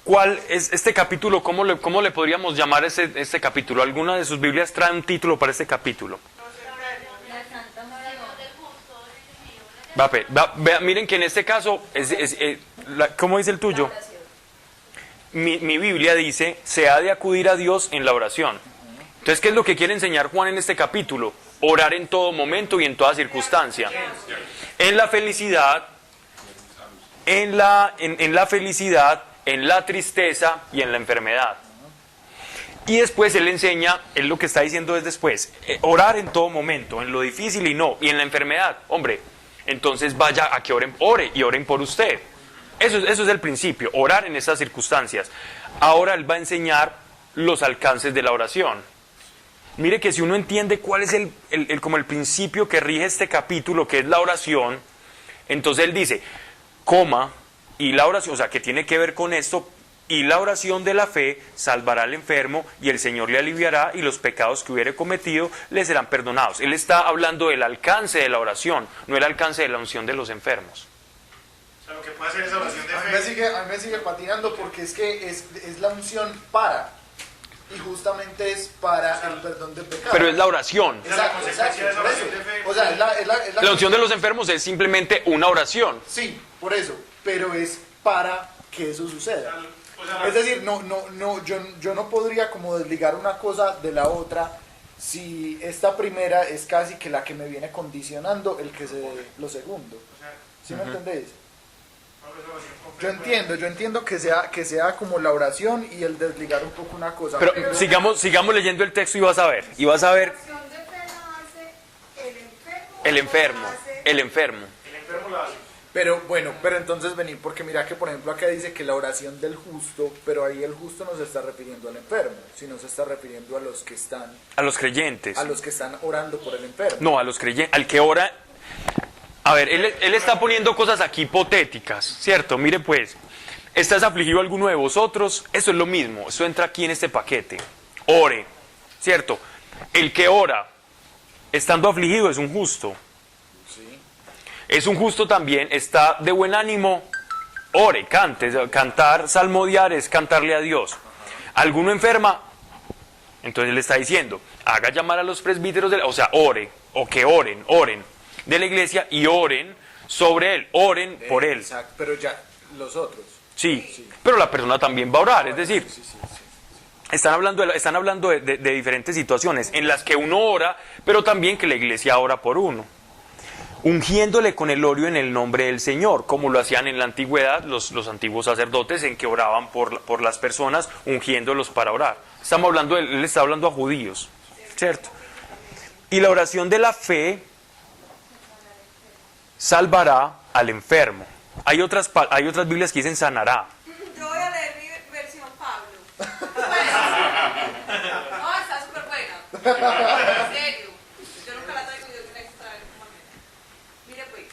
Speaker 1: ¿cuál es este capítulo? ¿Cómo le podríamos llamar este capítulo? ¿Alguna de sus Biblias trae un título para este capítulo? Miren que en este caso, ¿cómo dice el tuyo? Mi Biblia dice, se ha de acudir a Dios en la oración. Entonces, ¿qué es lo que quiere enseñar Juan en este capítulo? Orar en todo momento y en toda circunstancia. En la felicidad, en la felicidad, en la tristeza y en la enfermedad. Y después él enseña, él lo que está diciendo es después, orar en todo momento, en lo difícil y no, y en la enfermedad, hombre, entonces vaya a que ore y oren por usted. Eso es el principio, orar en esas circunstancias. Ahora él va a enseñar los alcances de la oración. Mire que si uno entiende cuál es como el principio que rige este capítulo, que es la oración, entonces él dice, y la oración, o sea, que tiene que ver con esto, y la oración de la fe salvará al enfermo y el Señor le aliviará y los pecados que hubiere cometido le serán perdonados. Él está hablando del alcance de la oración, no el alcance de la unción de los enfermos.
Speaker 2: O sea, lo que puede hacer esa oración de
Speaker 3: A mí me sigue patinando, porque es que es la unción y justamente es para el perdón de pecados.
Speaker 1: Pero es la oración.
Speaker 3: Exacto, por eso. O sea,
Speaker 1: La unción de los enfermos es simplemente una oración.
Speaker 3: Sí, por eso, pero es para que eso suceda. Es decir, yo no podría como desligar una cosa de la otra, si esta primera es casi que la que me viene condicionando lo segundo. ¿Sí me entendéis? Yo entiendo que sea como la oración y el desligar un poco una cosa.
Speaker 1: Pero sigamos leyendo el texto y vas a ver.
Speaker 5: la oración de fe no hace el enfermo.
Speaker 1: El enfermo.
Speaker 2: El enfermo la hace.
Speaker 3: Pero entonces venir, porque mira que por ejemplo acá dice que la oración del justo, pero ahí el justo no se está refiriendo al enfermo, sino se está refiriendo a los que están...
Speaker 1: A los creyentes.
Speaker 3: A los que están orando por el enfermo.
Speaker 1: No, a los creyentes. Al que ora... A ver, él está poniendo cosas aquí hipotéticas, ¿cierto? Mire pues, ¿estás afligido alguno de vosotros? Eso es lo mismo, eso entra aquí en este paquete. Ore, ¿cierto? El que ora, estando afligido, es un justo.
Speaker 3: Sí.
Speaker 1: Es un justo también, está de buen ánimo, ore, cante. Cantar, salmodiar es cantarle a Dios. Alguno enferma, entonces él está diciendo, haga llamar a los presbíteros, o sea, ore, o que oren de la iglesia y oren sobre él, oren por él.
Speaker 3: Exacto, pero ya los otros.
Speaker 1: Sí, pero la persona también va a orar, es decir,
Speaker 3: Sí.
Speaker 1: están hablando de diferentes situaciones en las que uno ora, pero también que la iglesia ora por uno. Ungiéndole con el óleo en el nombre del Señor, como lo hacían en la antigüedad los antiguos sacerdotes, en que oraban por las personas, ungiéndolos para orar. Él está hablando a judíos, ¿cierto? Y la oración de la fe salvará al enfermo. Hay otras Biblias que dicen sanará.
Speaker 5: Yo voy a leer mi versión Pablo. No, está súper buena. En serio. Yo nunca la traigo y yo tengo que traer normalmente. Mire pues,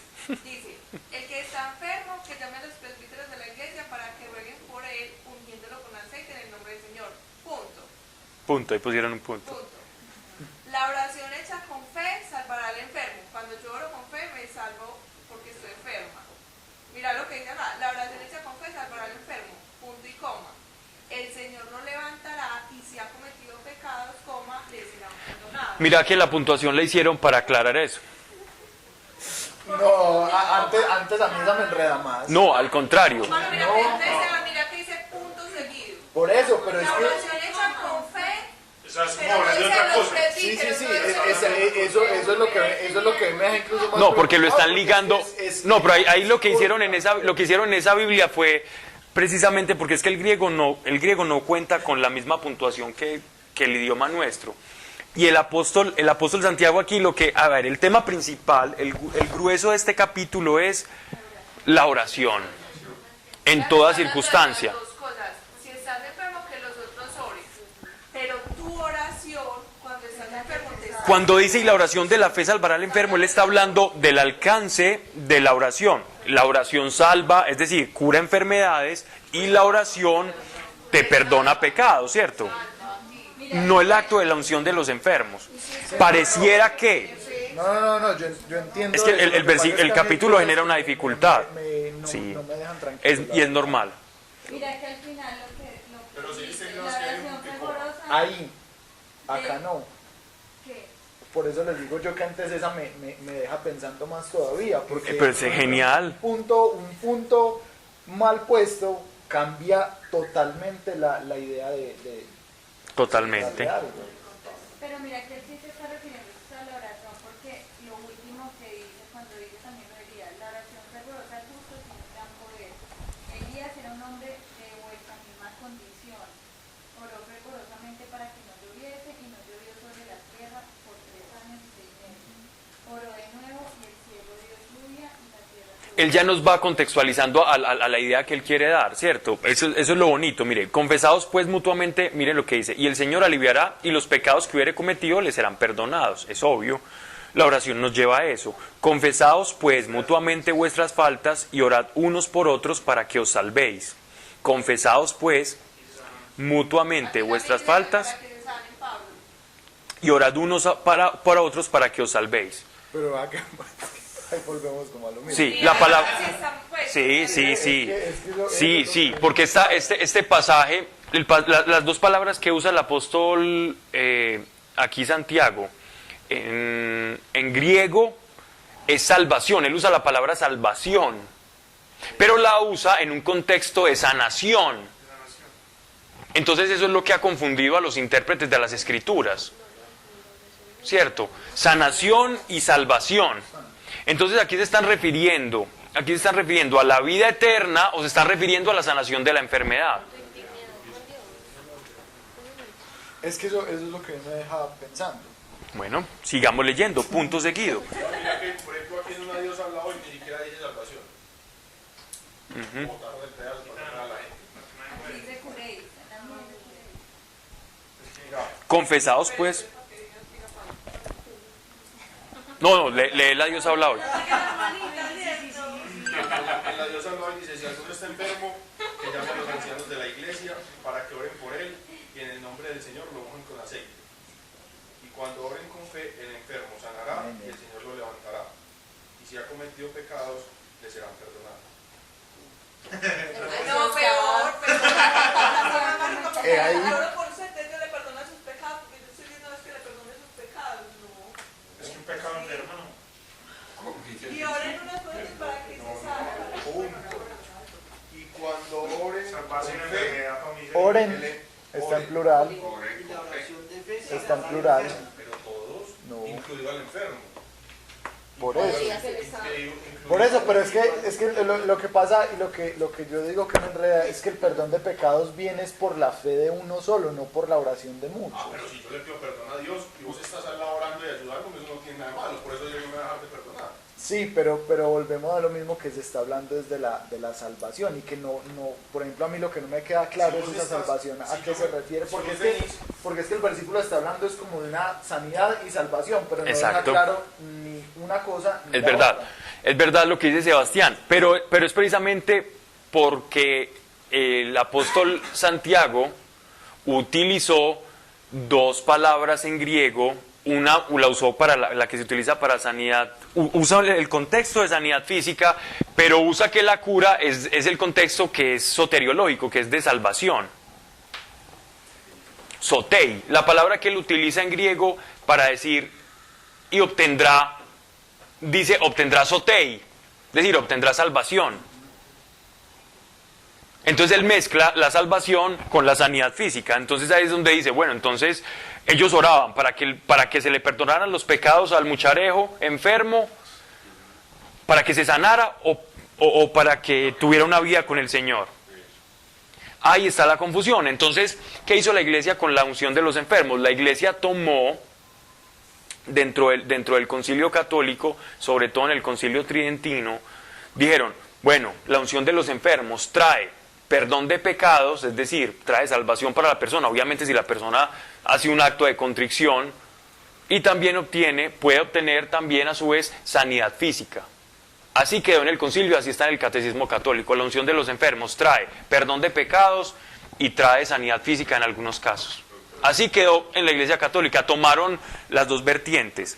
Speaker 5: dice, el que está enfermo, que llame a los presbíteros de la iglesia para que rueguen por él, ungiéndolo con aceite en el nombre del Señor. Punto.
Speaker 1: Ahí pusieron un punto.
Speaker 5: La oración hecha con fe salvará al enfermo. Cuando yo oro con fe me salvo porque estoy enferma. Mira lo que dice acá. La oración hecha con fe salvará al enfermo. Punto y coma. El Señor lo levantará y si ha cometido pecados, coma, le serán perdonados.
Speaker 1: Mira que la puntuación la hicieron para aclarar eso.
Speaker 3: No, antes a mí esa me enreda más.
Speaker 1: No, al contrario.
Speaker 5: Bueno, mira que dice punto seguido.
Speaker 3: Por eso, pero es
Speaker 5: La
Speaker 3: que...
Speaker 5: oración hecha con fe.
Speaker 8: Esa es
Speaker 5: Pero
Speaker 8: como
Speaker 5: no
Speaker 8: hablando de
Speaker 5: dice
Speaker 8: otra
Speaker 5: los
Speaker 8: cosa.
Speaker 5: presbíteros,
Speaker 3: Sí,
Speaker 5: no dice
Speaker 3: eso es lo que me deja incluso más
Speaker 1: No, porque lo están
Speaker 3: preocupado,
Speaker 1: ligando.
Speaker 3: porque
Speaker 1: No, pero ahí lo que hicieron en esa Biblia fue precisamente porque es que el griego no cuenta con la misma puntuación que el idioma nuestro. Y el apóstol Santiago aquí el tema principal, el grueso de este capítulo es la oración en toda circunstancia.
Speaker 5: Dos cosas. Si estás enfermo, que los otros oren. Pero tu oración, cuando estás enfermo, te salva.
Speaker 1: Cuando dice y la oración de la fe salvará al enfermo, él está hablando del alcance de la oración. La oración salva, es decir, cura enfermedades, y la oración te perdona pecados, ¿cierto? No el acto de la unción de los enfermos. Pareciera que...
Speaker 3: No, yo entiendo.
Speaker 1: Es que
Speaker 3: eso. Lo que pasa es que
Speaker 1: el
Speaker 3: a mí
Speaker 1: capítulo
Speaker 3: cosas
Speaker 1: genera una
Speaker 3: que
Speaker 1: dificultad. Sí.
Speaker 3: No me dejan tranquilo.
Speaker 1: Y es normal.
Speaker 7: Mira que al final lo que
Speaker 9: Pero si
Speaker 7: dice,
Speaker 9: dice
Speaker 7: la
Speaker 9: Dios que hay
Speaker 7: oración
Speaker 9: un tipo.
Speaker 7: fervorosa,
Speaker 3: Ahí, acá no.
Speaker 7: ¿qué?
Speaker 3: Por eso les digo yo que antes esa me deja pensando más todavía. Porque
Speaker 1: Pero es genial.
Speaker 3: un punto mal puesto cambia totalmente la idea de
Speaker 1: Totalmente.
Speaker 3: de algo.
Speaker 7: Pero mira que él sí se está refiriendo a la oración porque lo último que dice cuando dice también lo de Elías, la oración fervorosa al justo tiene un gran poder. Elías era un hombre de vuestra misma condición. Oró fervorosamente para que no lloviese y no llovió sobre la tierra por 3 años y 6 meses. Oró de nuevo y el cielo dio lluvia y la tierra se
Speaker 1: Él ya nos va contextualizando a la idea que él quiere dar, ¿cierto? Eso es lo bonito. Mire, confesados pues mutuamente, miren lo que dice, y el Señor aliviará y los pecados que hubiere cometido le serán perdonados. Es obvio, la oración nos lleva a eso. Confesaos pues mutuamente vuestras faltas y orad unos por otros para que os salvéis. Confesaos pues mutuamente vuestras faltas y orad unos para otros para que os salvéis.
Speaker 3: Pero acá ahí volvemos como a lo mismo.
Speaker 1: Sí, la palabra... Sí, porque este pasaje, las dos palabras que usa el apóstol aquí Santiago, en griego es salvación, él usa la palabra salvación, pero la usa en un contexto de sanación. Entonces eso es lo que ha confundido a los intérpretes de las Escrituras, ¿cierto? Sanación y salvación. Entonces aquí se están refiriendo a la vida eterna o se están refiriendo a la sanación de la enfermedad.
Speaker 3: Es que eso es lo que me deja pensando.
Speaker 1: Bueno, sigamos leyendo, punto seguido.
Speaker 8: Mira que, por ejemplo, aquí en una Dios habla hoy ni siquiera dice salvación. Botaron el pedazo para ganar a la gente.
Speaker 7: dice curéis, en la mano de curéis.
Speaker 1: Confesaos pues. No, lee la Dios habla hoy.
Speaker 8: Dios hablaba y dice, si alguno está enfermo, que llame a los ancianos de la iglesia para que oren por él y en el nombre del Señor lo unjan con aceite. Y cuando oren con fe, el enfermo sanará y el Señor lo levantará. Y si ha cometido pecados, le serán perdonados.
Speaker 5: No, peor.
Speaker 3: Ahí.
Speaker 5: Ahora por usted le perdona sus pecados, porque yo estoy diciendo es que le perdone sus pecados, no.
Speaker 2: Es un pecado enfermo, ¿no?
Speaker 5: Y oren unas cosas para que se salga.
Speaker 8: Y cuando oren
Speaker 2: Salvarse
Speaker 8: con
Speaker 2: en
Speaker 8: fe,
Speaker 2: enfermedad, familia.
Speaker 3: Oren, está en plural,
Speaker 4: Y la oración de fe se
Speaker 3: está en
Speaker 4: llama
Speaker 3: plural.
Speaker 8: pero todos,
Speaker 3: No.
Speaker 8: incluido al enfermo.
Speaker 3: Por eso.
Speaker 8: Incluido
Speaker 3: Por eso,
Speaker 8: al
Speaker 3: pero es
Speaker 8: enfermo.
Speaker 3: que lo que pasa y lo que yo digo que me enreda es que el perdón de pecados viene es por la fe de uno solo, no por la oración de muchos.
Speaker 8: Pero si yo le pido perdón a Dios y vos estás al lado orando y ayudándome, eso no tiene nada de malo. Por eso yo no me voy a dejar de perdonar.
Speaker 3: Sí, pero volvemos a lo mismo que se está hablando desde de la salvación y que no, por ejemplo, a mí lo que no me queda claro
Speaker 8: Si
Speaker 3: es
Speaker 8: vos
Speaker 3: esa
Speaker 8: estás-
Speaker 3: salvación, a
Speaker 8: si
Speaker 3: qué
Speaker 8: yo
Speaker 3: se
Speaker 8: me-
Speaker 3: refiere,
Speaker 8: si
Speaker 3: porque
Speaker 8: vos
Speaker 3: es
Speaker 8: venís-
Speaker 3: que el versículo está hablando es como de una sanidad y salvación, pero no deja
Speaker 1: Exacto.
Speaker 3: claro ni una cosa ni
Speaker 1: Es
Speaker 3: la
Speaker 1: verdad,
Speaker 3: otra.
Speaker 1: es verdad lo que dice Sebastián, pero es precisamente porque el apóstol Santiago utilizó dos palabras en griego, una la usó para la que se utiliza para sanidad, usa el contexto de sanidad física, pero usa que la cura es el contexto que es soteriológico, que es de salvación. Sotei, la palabra que él utiliza en griego para decir y obtendrá, dice obtendrá sotei, es decir, obtendrá salvación. Entonces él mezcla la salvación con la sanidad física. Entonces ahí es donde dice, bueno, entonces ellos oraban para que se le perdonaran los pecados al mucharejo enfermo, para que se sanara o para que tuviera una vida con el Señor. Ahí está la confusión. Entonces, ¿qué hizo la iglesia con la unción de los enfermos? La iglesia tomó dentro del concilio católico, sobre todo en el concilio tridentino, dijeron, bueno, la unción de los enfermos trae perdón de pecados, es decir, trae salvación para la persona, obviamente si la persona hace un acto de contrición, y también puede obtener también a su vez sanidad física. Así quedó en el concilio, así está en el catecismo católico. La unción de los enfermos trae perdón de pecados y trae sanidad física en algunos casos. Así quedó en la iglesia católica, tomaron las dos vertientes.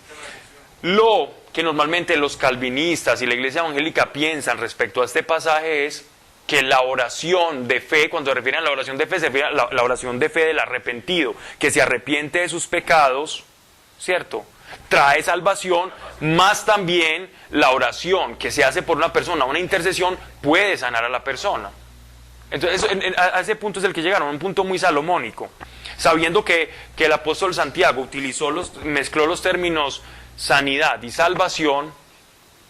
Speaker 1: Lo que normalmente los calvinistas y la iglesia evangélica piensan respecto a este pasaje es que la oración de fe, cuando se refieren a la oración de fe, se refiere a la oración de fe del arrepentido, que se arrepiente de sus pecados, ¿cierto? Trae salvación, más también la oración que se hace por una persona, una intercesión, puede sanar a la persona. Entonces, a ese punto es el que llegaron, un punto muy salomónico. Sabiendo que el apóstol Santiago mezcló los términos sanidad y salvación,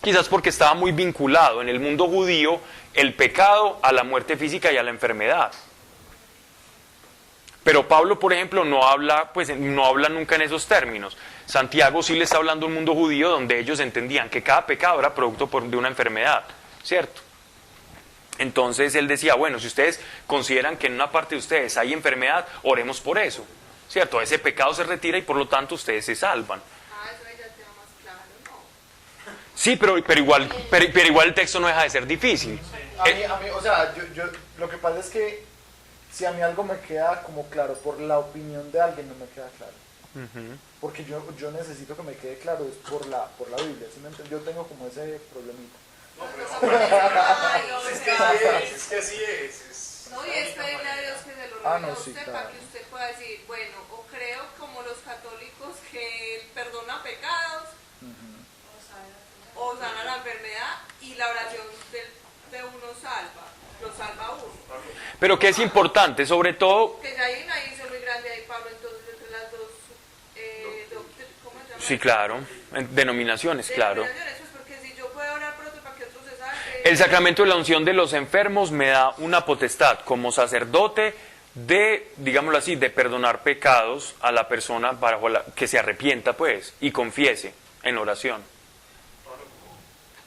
Speaker 1: quizás porque estaba muy vinculado en el mundo judío el pecado a la muerte física y a la enfermedad. Pero Pablo, por ejemplo, no habla nunca en esos términos. Santiago sí le está hablando a un mundo judío donde ellos entendían que cada pecado era producto de una enfermedad, ¿cierto? Entonces él decía, bueno, si ustedes consideran que en una parte de ustedes hay enfermedad, oremos por eso, ¿cierto? Ese pecado se retira y por lo tanto ustedes se salvan.
Speaker 5: Eso ya te va más claro, ¿no?
Speaker 1: Sí, pero igual el texto no deja de ser difícil.
Speaker 3: A mí, o sea, yo lo que pasa es que si a mí algo me queda como claro por la opinión de alguien, no me queda claro. Porque yo necesito que me quede claro es por la Biblia, ¿sí me entiendes? Yo tengo como ese problemita.
Speaker 9: Es que así es.
Speaker 5: No, y es pedirle a Dios que se lo
Speaker 3: Ah,
Speaker 5: revele
Speaker 3: no,
Speaker 5: a
Speaker 3: sí,
Speaker 5: usted
Speaker 3: claro.
Speaker 5: para que usted pueda decir, bueno, o creo como los católicos que Él perdona pecados, o sana la enfermedad, y la oración de uno lo salva a uno.
Speaker 1: Pero que es importante, sobre todo,
Speaker 5: Que ya hay una división muy grande ahí, Pablo, entonces entre las dos, ¿cómo se llama?
Speaker 1: sí, claro, en denominaciones, claro.
Speaker 5: Denominaciones, pues porque si yo puedo orar por otro para que otro se salve.
Speaker 1: El sacramento de la unción de los enfermos me da una potestad como sacerdote de, digámoslo así, de perdonar pecados a la persona que se arrepienta, pues, y confiese en oración.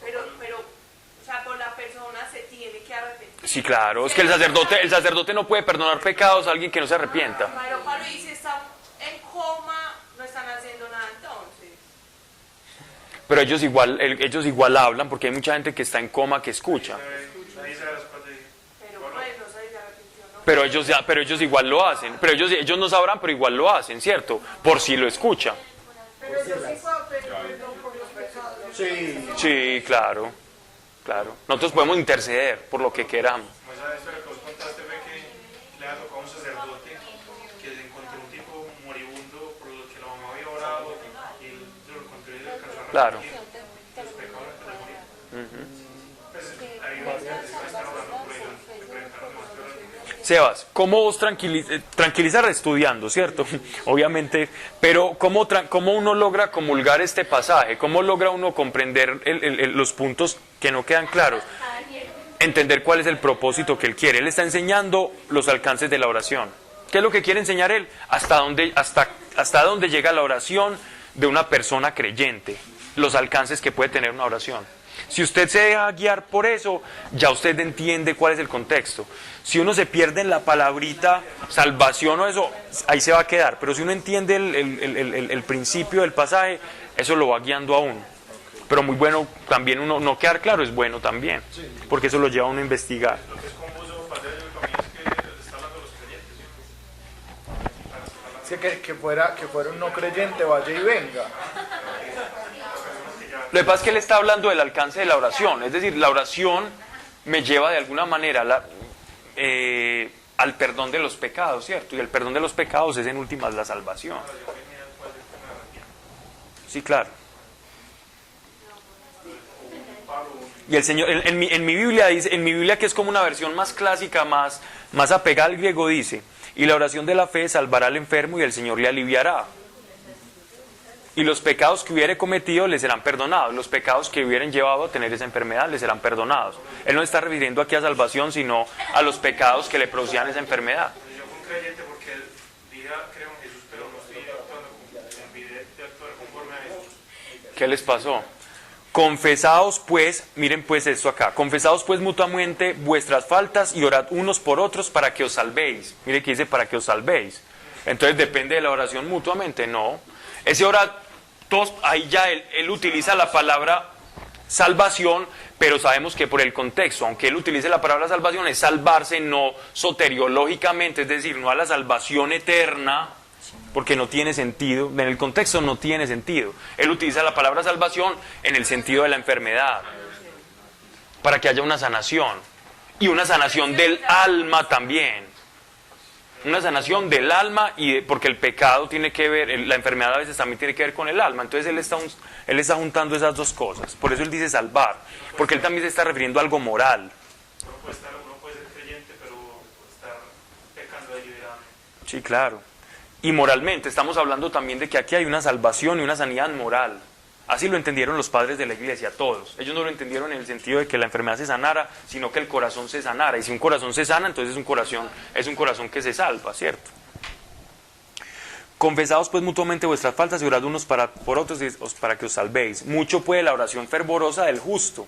Speaker 5: Pero, o sea, por la persona se tiene que arrepentir.
Speaker 1: Sí, claro, es que el sacerdote no puede perdonar pecados a alguien que no se arrepienta.
Speaker 5: Pero Pablo, y si están en coma, no están haciendo nada entonces.
Speaker 1: Pero ellos igual hablan, porque hay mucha gente que está en coma que escucha. Pero ellos igual lo hacen. Pero ellos no sabrán, pero igual lo hacen, ¿cierto? Por si lo escuchan.
Speaker 5: Pero yo sí puedo pedir perdón por los pecados.
Speaker 3: Sí.
Speaker 1: Sí, claro. Claro. Nosotros podemos interceder por lo que queramos.
Speaker 2: Como esa historia que vos contaste, ve que le ha tocado a un sacerdote que se encontró un tipo moribundo por lo que la mamá había orado y él se lo encontró y le alcanzó a
Speaker 1: Claro.
Speaker 2: arrepentir los pecados antes de morir. Pues ahí están orando por ellos, le preguntaron más cosas.
Speaker 1: Sebas, ¿cómo vos tranquilizar estudiando, cierto? Obviamente, pero ¿cómo uno logra comulgar este pasaje? ¿Cómo logra uno comprender los puntos que no quedan claros? Entender cuál es el propósito que él quiere. Él está enseñando los alcances de la oración. ¿Qué es lo que quiere enseñar él? Hasta dónde llega la oración de una persona creyente. Los alcances que puede tener una oración. Si usted se deja guiar por eso, ya usted entiende cuál es el contexto. Si uno se pierde en la palabrita salvación o eso, ahí se va a quedar. Pero si uno entiende el principio del pasaje, eso lo va guiando a uno. Pero muy bueno también uno no quedar claro es bueno también, porque eso lo lleva a uno a investigar.
Speaker 2: Lo que es confuso para ellos también es que está hablando de los creyentes, ¿sí?
Speaker 3: Sí, que fuera un no creyente, vaya y venga.
Speaker 1: Lo que pasa es que él está hablando del alcance de la oración, es decir, la oración me lleva de alguna manera al perdón de los pecados, ¿cierto? Y el perdón de los pecados es en últimas la salvación. Sí, claro. Y el Señor, en mi Biblia dice, en mi Biblia que es como una versión más clásica, más apegada al griego, dice: y la oración de la fe salvará al enfermo y el Señor le aliviará. Y los pecados que hubiere cometido le serán perdonados. Los pecados que hubieran llevado a tener esa enfermedad le serán perdonados. Él no está refiriendo aquí a salvación, sino a los pecados que le producían esa enfermedad.
Speaker 2: Yo fui un creyente porque dije, creo en Jesús, pero no estoy actuando me olvidé de actuar conforme a Jesús.
Speaker 1: ¿Qué les pasó? Confesaos pues, miren pues esto acá, confesaos pues mutuamente vuestras faltas y orad unos por otros para que os salvéis. Mire que dice para que os salvéis. Entonces depende de la oración mutuamente, no. Ese orad, todos, ahí ya él utiliza la palabra salvación, pero sabemos que por el contexto, aunque él utilice la palabra salvación, es salvarse no soteriológicamente, es decir, no a la salvación eterna, porque no tiene sentido, en el contexto no tiene sentido. Él utiliza la palabra salvación en el sentido de la enfermedad, para que haya una sanación, y una sanación del alma también. Una sanación del alma, porque el pecado tiene que ver, la enfermedad a veces también tiene que ver con el alma. Entonces él está juntando esas dos cosas. Por eso él dice salvar, porque él también se está refiriendo a algo moral.
Speaker 2: Uno puede ser creyente, pero estar pecando deliberadamente.
Speaker 1: Sí, claro. Y moralmente, estamos hablando también de que aquí hay una salvación y una sanidad moral. Así lo entendieron los padres de la iglesia, todos. Ellos no lo entendieron en el sentido de que la enfermedad se sanara, sino que el corazón se sanara. Y si un corazón se sana, entonces es un corazón que se salva, ¿cierto? Confesaos pues mutuamente vuestras faltas y orad unos por otros para que os salvéis. Mucho puede la oración fervorosa del justo.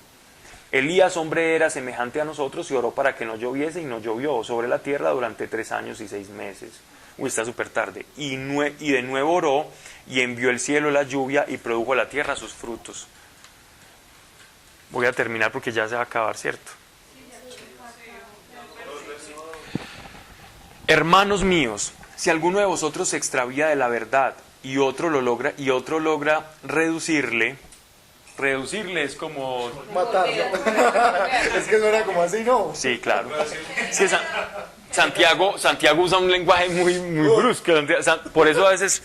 Speaker 1: Elías, hombre, era semejante a nosotros y oró para que no lloviese y no llovió sobre la tierra durante 3 años y 6 meses. Uy, está súper tarde. Y de nuevo oró y envió el cielo la lluvia y produjo la tierra sus frutos. Voy a terminar porque ya se va a acabar, ¿cierto? Hermanos míos, si alguno de vosotros se extravía de la verdad y otro logra reducirle es como...
Speaker 3: Matarlo. Es que no era como así, ¿no?
Speaker 1: Sí, claro. Sí, Santiago usa un lenguaje muy brusco. Por eso a veces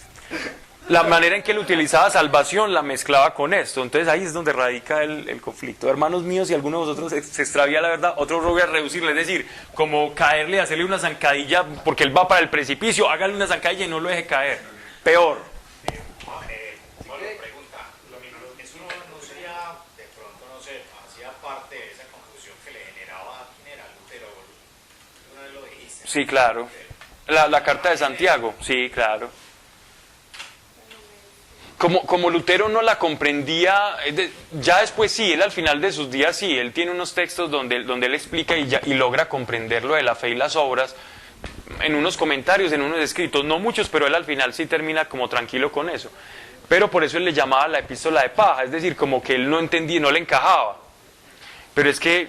Speaker 1: la manera en que él utilizaba salvación la mezclaba con esto. Entonces ahí es donde radica el conflicto. Hermanos míos, si alguno de vosotros se extravía la verdad, otro logra reducirle, es decir, como caerle, hacerle una zancadilla, porque él va para el precipicio, hágale una zancadilla y no lo deje caer. Peor.
Speaker 9: Pregunta, ¿eso no sería, de pronto, no sé, hacía parte de esa confusión que le generaba quién era Lutero? Una vez lo dijiste.
Speaker 1: Sí, claro. La carta de Santiago, sí, claro. Como Lutero no la comprendía, ya después sí, él al final de sus días sí, él tiene unos textos donde él explica y logra comprender lo de la fe y las obras, en unos comentarios, en unos escritos, no muchos, pero él al final sí termina como tranquilo con eso. Pero por eso él le llamaba la epístola de paja, es decir, como que él no entendía, no le encajaba. Pero es que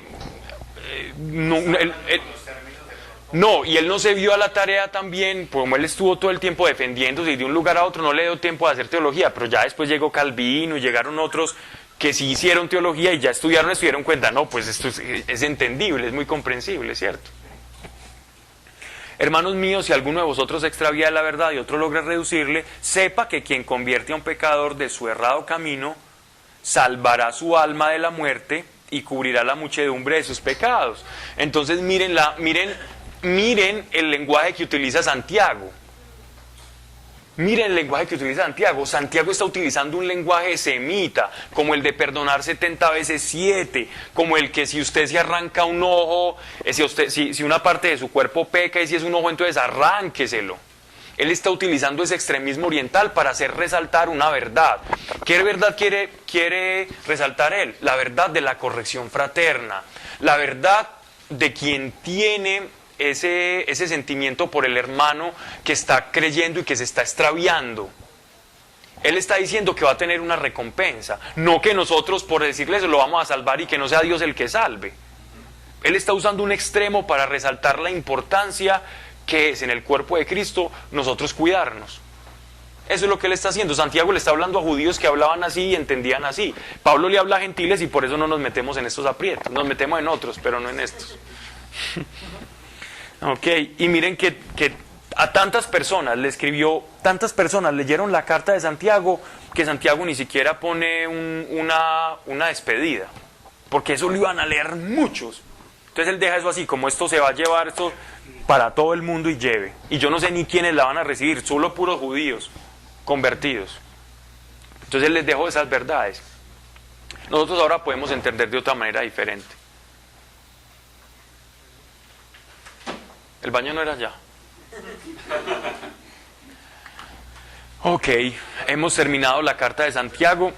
Speaker 1: No, y él no se vio a la tarea también, como él estuvo todo el tiempo defendiéndose y de un lugar a otro no le dio tiempo de hacer teología, pero ya después llegó Calvino y llegaron otros que sí hicieron teología y ya estudiaron y se dieron cuenta, no, pues esto es entendible, es muy comprensible, ¿cierto? Hermanos míos, si alguno de vosotros extravía la verdad y otro logra reducirle, sepa que quien convierte a un pecador de su errado camino, salvará su alma de la muerte y cubrirá la muchedumbre de sus pecados. Entonces miren el lenguaje que utiliza Santiago. Miren el lenguaje que utiliza Santiago. Santiago está utilizando un lenguaje semita, como el de perdonar 70 veces 7, como el que si usted se arranca un ojo, si una parte de su cuerpo peca y si es un ojo, entonces arránqueselo. Él está utilizando ese extremismo oriental para hacer resaltar una verdad. ¿Qué verdad quiere resaltar él? La verdad de la corrección fraterna, la verdad de quien tiene ese sentimiento por el hermano que está creyendo y que se está extraviando. Él está diciendo que va a tener una recompensa, no que nosotros por decirle eso lo vamos a salvar y que no sea Dios el que salve. Él está usando un extremo para resaltar la importancia que es en el cuerpo de Cristo nosotros cuidarnos. Eso es lo que él está haciendo. Santiago le está hablando a judíos que hablaban así y entendían así. Pablo le habla a gentiles y por eso no nos metemos en estos aprietos. Nos metemos en otros, pero no en estos. Ok, y miren que a tantas personas le escribió, tantas personas leyeron la carta de Santiago, que Santiago ni siquiera pone una despedida, porque eso lo iban a leer muchos. Entonces él deja eso así, como esto se va a llevar esto para todo el mundo y lleve. Y yo no sé ni quiénes la van a recibir, solo puros judíos convertidos. Entonces él les dejó esas verdades. Nosotros ahora podemos entender de otra manera diferente. El baño no era allá. Ok, hemos terminado la carta de Santiago.